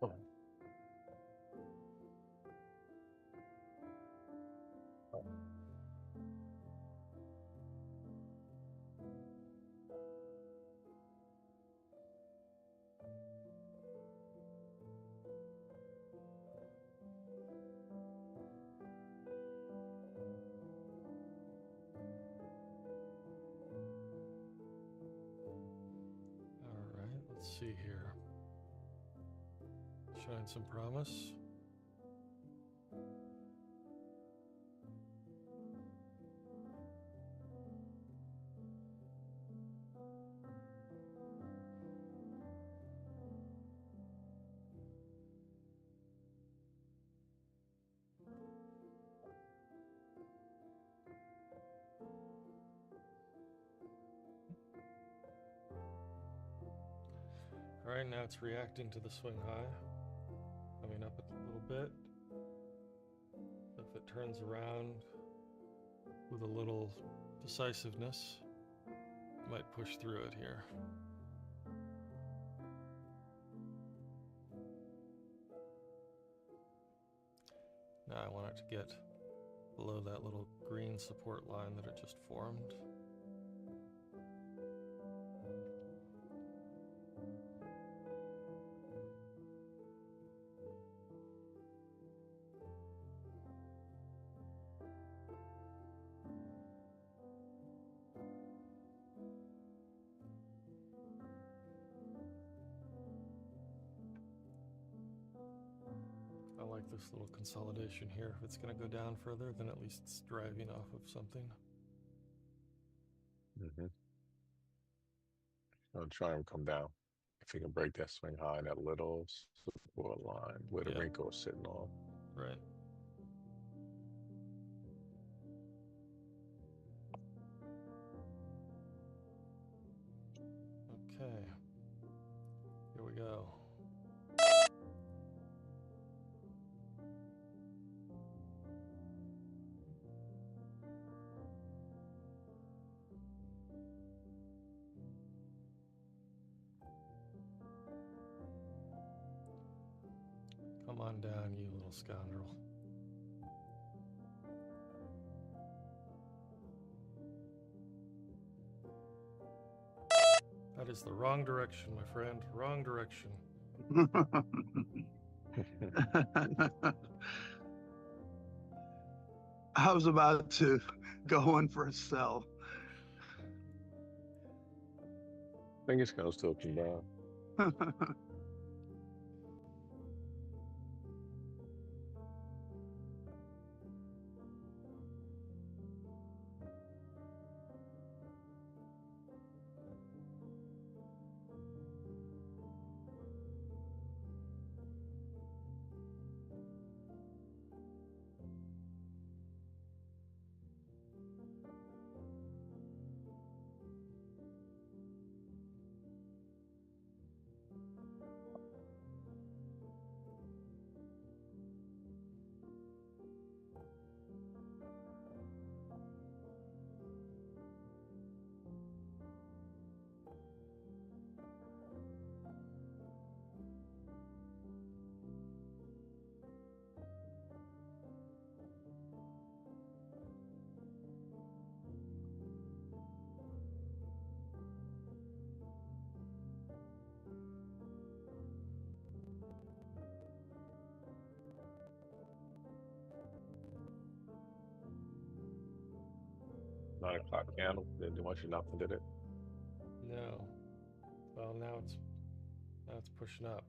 [SPEAKER 1] All right, let's see here. Showing some promise. All right, now it's reacting to the swing high, coming up a little bit. If it turns around with a little decisiveness, might push through it here. Now I want it to get below that little green support line that it just formed. I like this little consolidation here. If it's going to go down further, then at least it's driving off of something.
[SPEAKER 2] Mm-hmm. I'll try and come down. If you can break that swing high in that little support line where the wrinkle is sitting on.
[SPEAKER 1] Right. Okay. Here we go. Come on down, you little scoundrel. That is the wrong direction, my friend. Wrong direction.
[SPEAKER 15] I was about to go in for a sell.
[SPEAKER 2] I think it's gonna still come down. Nine o'clock candle. Didn't do much or nothing, did it?
[SPEAKER 1] No. Well, now it's pushing up.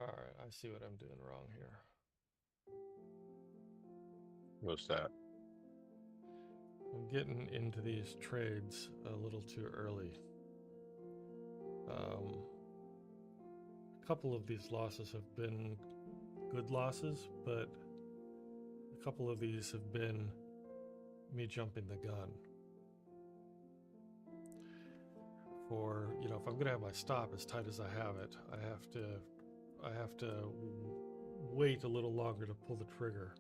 [SPEAKER 1] All right, I see what I'm doing wrong here.
[SPEAKER 2] What's that?
[SPEAKER 1] I'm getting into these trades a little too early. A couple of these losses have been good losses, but a couple of these have been me jumping the gun. for, you know, if I'm going to have my stop as tight as I have it, I have to wait a little longer to pull the trigger.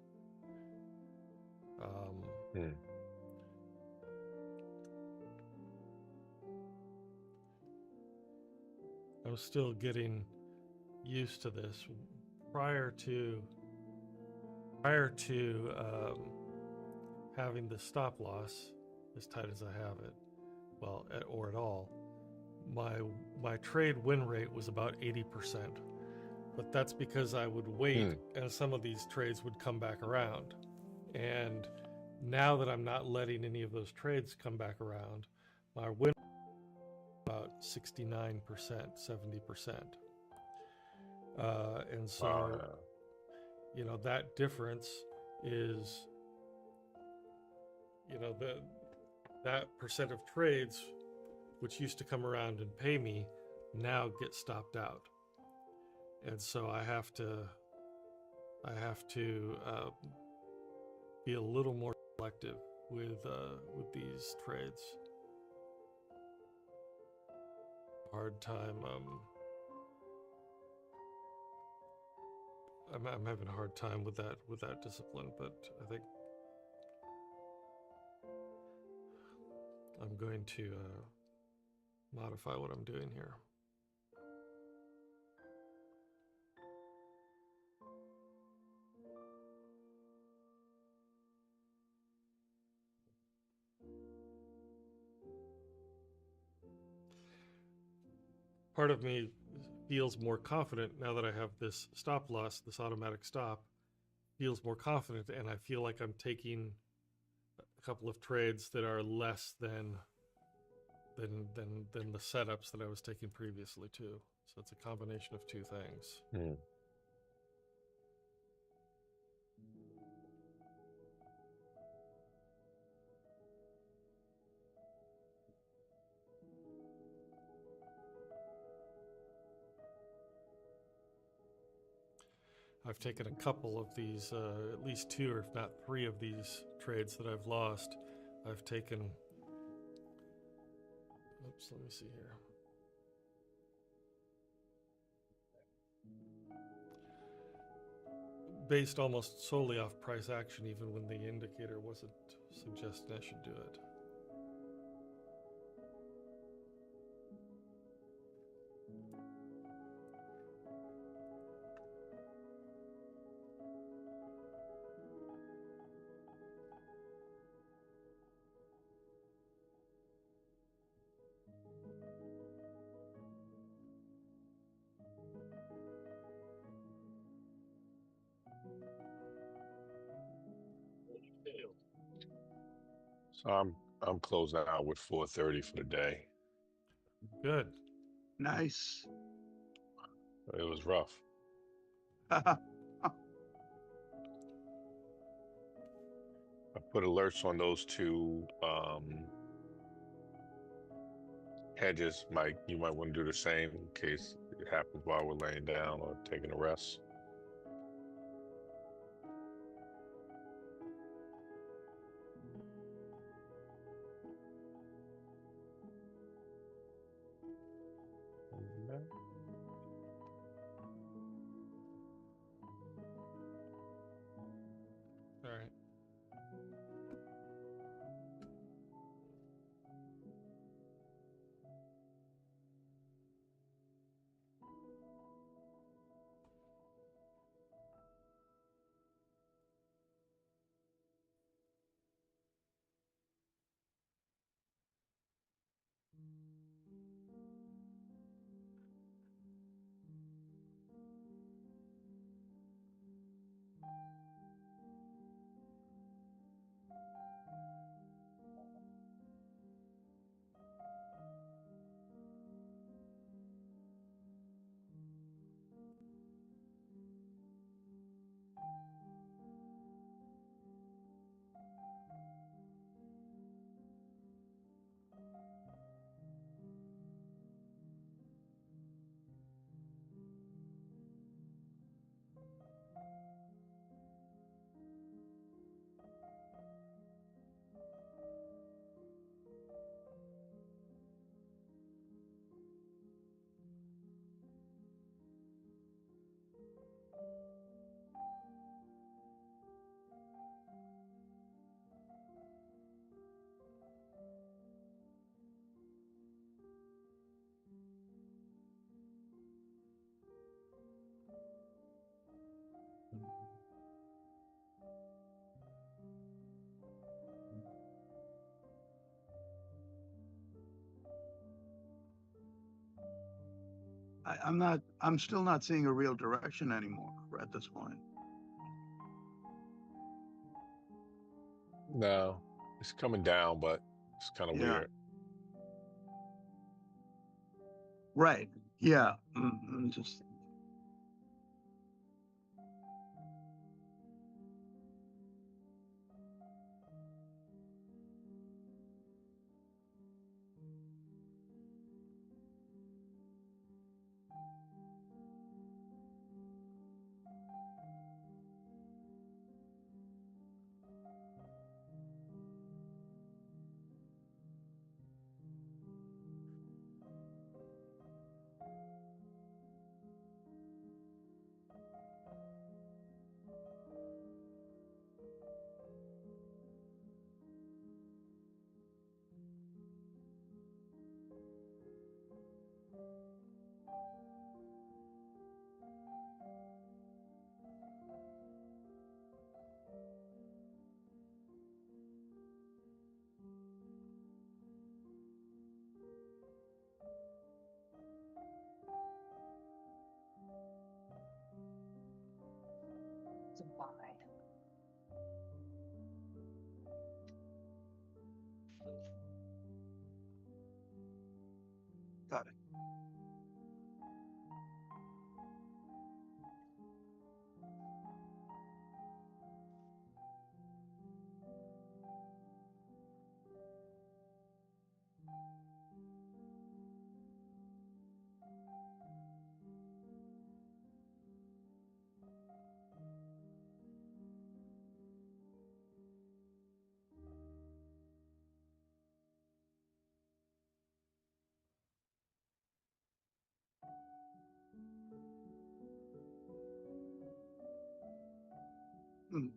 [SPEAKER 1] I'm still getting used to this. Prior to having the stop loss as tight as I have it, well, or at all, my trade win rate was about 80%. But that's because I would wait and some of these trades would come back around. And now that I'm not letting any of those trades come back around, my win rate is about 69%, 70%. And so, you know, that difference is, you know, that percent of trades which used to come around and pay me now get stopped out. And so I have to be a little more selective with these trades. Hard time. I'm having a hard time with that discipline, but I think I'm going to modify what I'm doing here. Part of me feels more confident now that I have this stop loss, this automatic stop, feels more confident, and I feel like I'm taking a couple of trades that are less than the setups that I was taking previously too. So it's a combination of two things. I've taken a couple of these, at least two or if not three of these trades that I've lost. I've taken, oops, let me see here. Based almost solely off price action, even when the indicator wasn't suggesting I should do it.
[SPEAKER 2] So I'm closing out with 430 for the day.
[SPEAKER 1] Good.
[SPEAKER 15] Nice.
[SPEAKER 2] It was rough. I put alerts on those two hedges. You might want to do the same in case it happens while we're laying down or taking a rest.
[SPEAKER 1] All right.
[SPEAKER 15] I'm still not seeing a real direction anymore at this point.
[SPEAKER 2] No, it's coming down, but it's kind of weird.
[SPEAKER 15] Right. Yeah. Just. Got it. Hmm.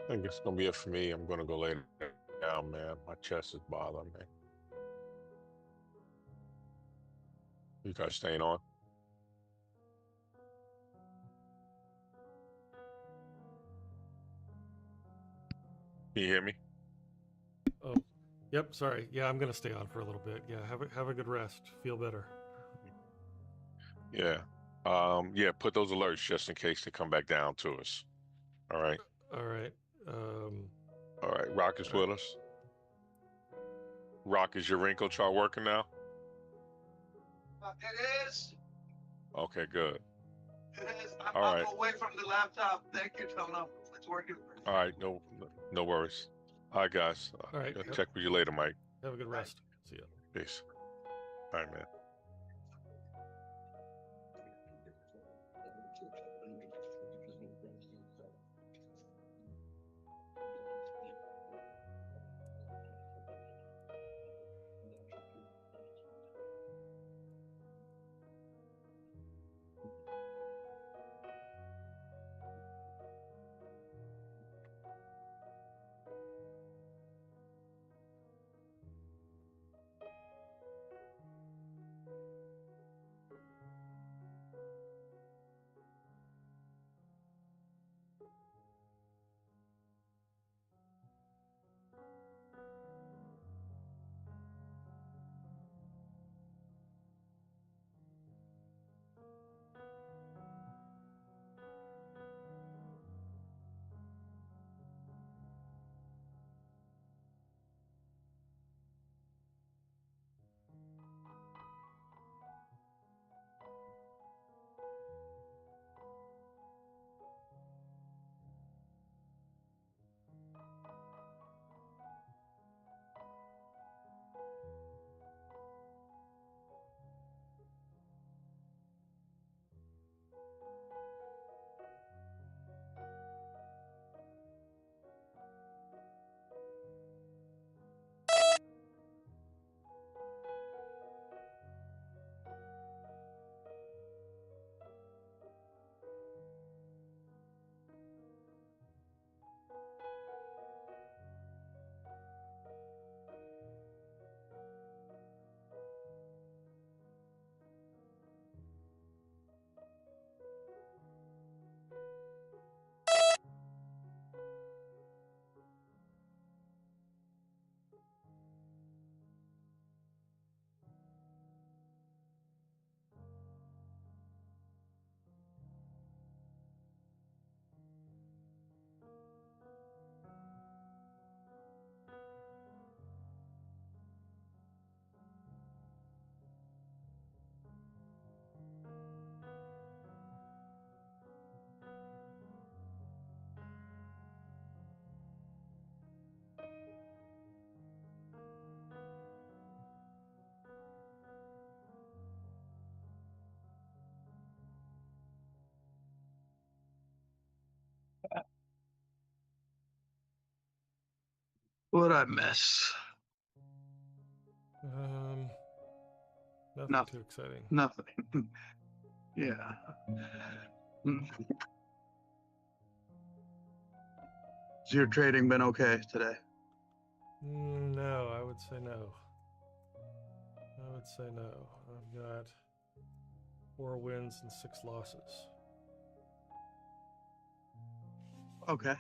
[SPEAKER 2] I think it's gonna be it for me. I'm gonna go lay down, man. My chest is bothering me. You guys staying on? Can you hear me?
[SPEAKER 1] Oh, yep. Sorry. Yeah, I'm gonna stay on for a little bit. Yeah, have a good rest. Feel better.
[SPEAKER 2] Yeah. Yeah. Put those alerts just in case they come back down to us. All right.
[SPEAKER 1] All right.
[SPEAKER 2] All right. Rock is with us. Rock, is your wrinkle chart working now?
[SPEAKER 15] It is.
[SPEAKER 2] Okay, good.
[SPEAKER 15] It is.
[SPEAKER 2] All right.
[SPEAKER 15] I'm away from the laptop. Thank you, Tono. It's working.
[SPEAKER 2] All right. No worries. All right, guys.
[SPEAKER 1] All right.
[SPEAKER 2] Check with you later, Mike.
[SPEAKER 1] Have a good rest. See ya.
[SPEAKER 2] Peace. All right, man.
[SPEAKER 15] What'd I miss?
[SPEAKER 1] Nothing too exciting.
[SPEAKER 15] Nothing. Yeah. Has your trading been okay today?
[SPEAKER 1] No, I would say no. I would say no. I've got 4 wins and 6 losses.
[SPEAKER 15] Okay.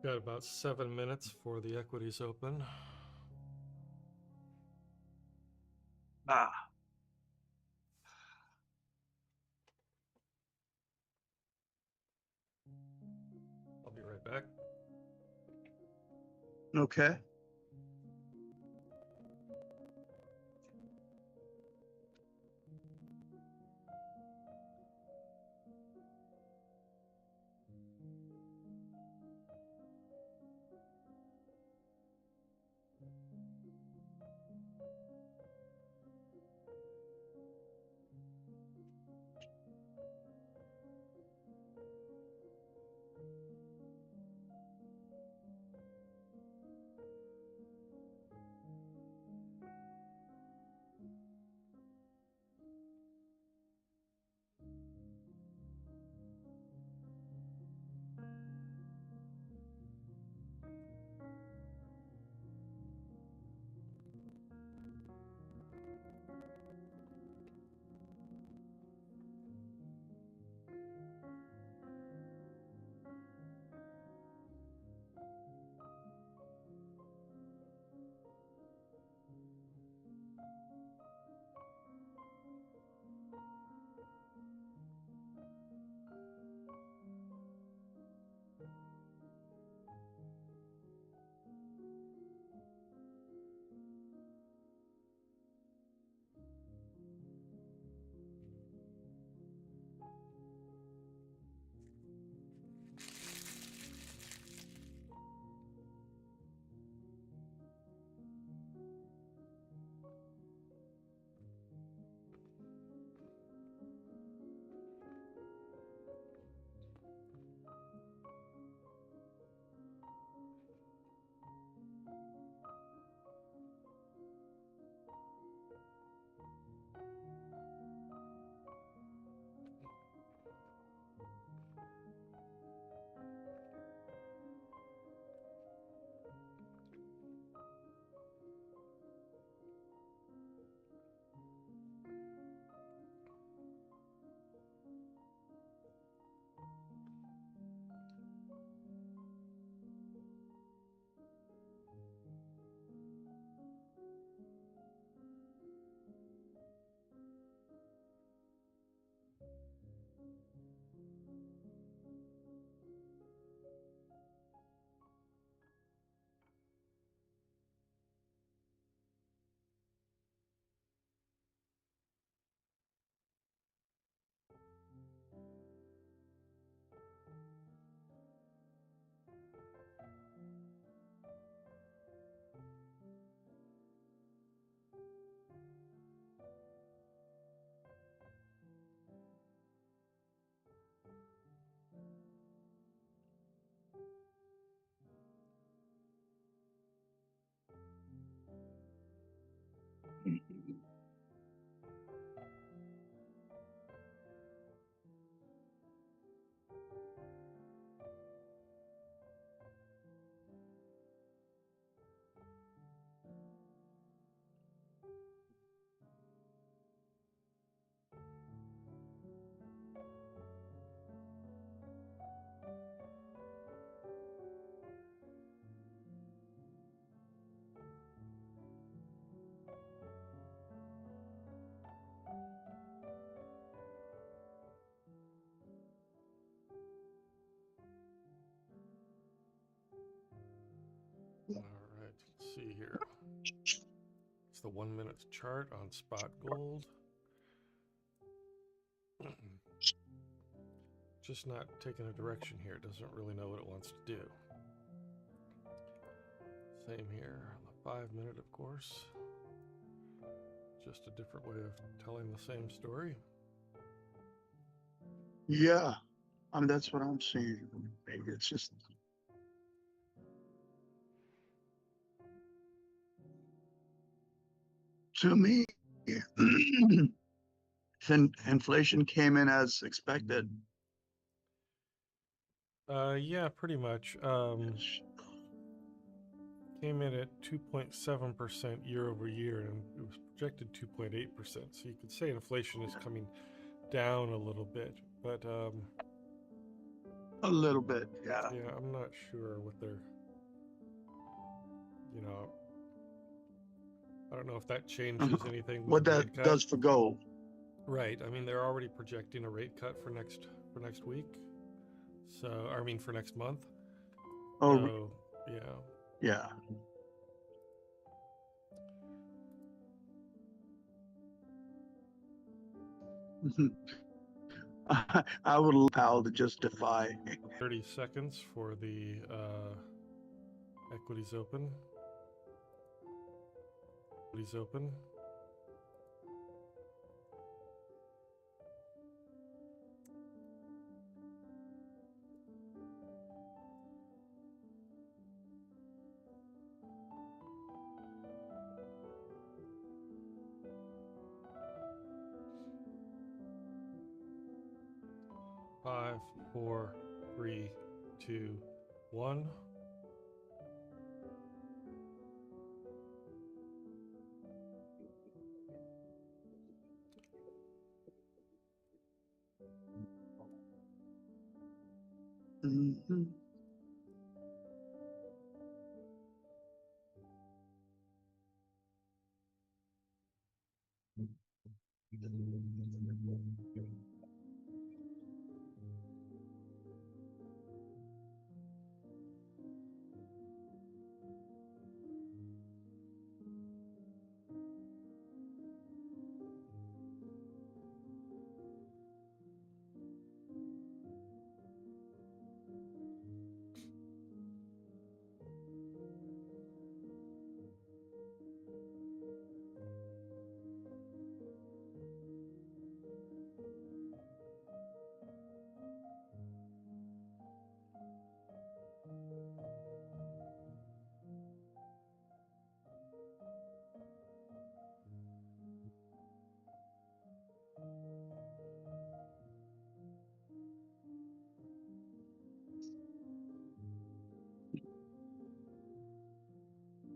[SPEAKER 1] got about 7 minutes for the equities open.
[SPEAKER 15] Ah.
[SPEAKER 1] I'll be right back.
[SPEAKER 15] Okay.
[SPEAKER 1] All right, let's see here. It's the 1 minute chart on spot gold. Just not taking a direction here. It doesn't really know what it wants to do. Same here on the 5 minute, of course. Just a different way of telling the same story.
[SPEAKER 15] Yeah. That's what I'm seeing. Maybe it's just. To me, inflation came in as expected.
[SPEAKER 1] Yeah, pretty much. Came in at 2.7% year over year, and it was projected 2.8%. So you could say inflation is coming down a little bit, but
[SPEAKER 15] A little bit, yeah.
[SPEAKER 1] Yeah, I'm not sure what they're, you know, I don't know if that changes anything with
[SPEAKER 15] What
[SPEAKER 1] the
[SPEAKER 15] that
[SPEAKER 1] rate cut.
[SPEAKER 15] does for gold.
[SPEAKER 1] Right. I mean, they're already projecting a rate cut for next week. So, I mean, for next month.
[SPEAKER 15] Oh,
[SPEAKER 1] so, yeah.
[SPEAKER 15] Yeah. I would allow Powell to just defy.
[SPEAKER 1] 30 seconds for the equities open. Equities open. Five, four, three, two, one.
[SPEAKER 15] Mm-hmm.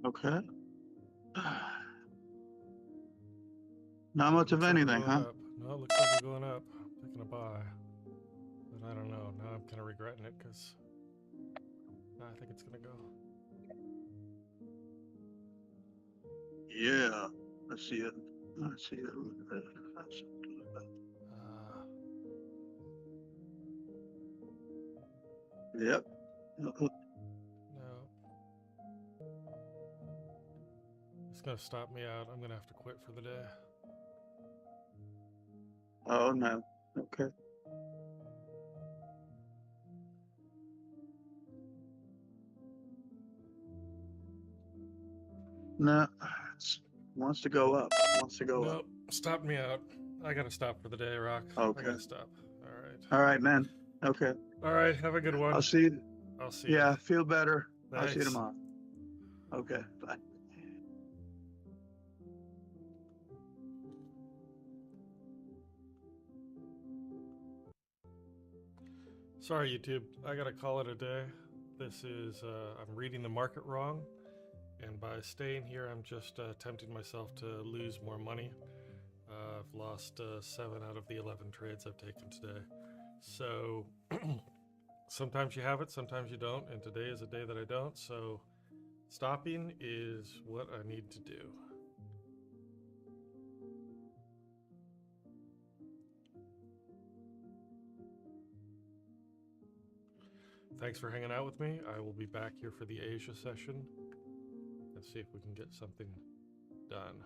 [SPEAKER 15] Okay. Not much of anything, huh?
[SPEAKER 1] Up. No, it looks like we're going up. I'm taking a buy. But I don't know. Now I'm kind of regretting it because I think it's going to go.
[SPEAKER 15] Yeah. I see it. I see it. Yep.
[SPEAKER 1] No. It's going to stop me out. I'm going to have to quit for the day.
[SPEAKER 15] Oh, no. Okay. No. Wants to go up. Wants to go up.
[SPEAKER 1] Stopped me out. I got to stop for the day, Rock.
[SPEAKER 15] Okay.
[SPEAKER 1] I got to stop. All right.
[SPEAKER 15] All right, man. Okay.
[SPEAKER 1] All right. Have a good one.
[SPEAKER 15] I'll see you.
[SPEAKER 1] I'll see you.
[SPEAKER 15] Yeah, feel better.
[SPEAKER 1] Thanks.
[SPEAKER 15] I'll see you tomorrow. Okay. Bye.
[SPEAKER 1] Sorry, YouTube. I got to call it a day. This is, I'm reading the market wrong. And by staying here, I'm just tempting myself to lose more money. I've lost 7 out of the 11 trades I've taken today. So sometimes you have it, sometimes you don't. And today is a day that I don't. So stopping is what I need to do. Thanks for hanging out with me. I will be back here for the Asia session and see if we can get something done.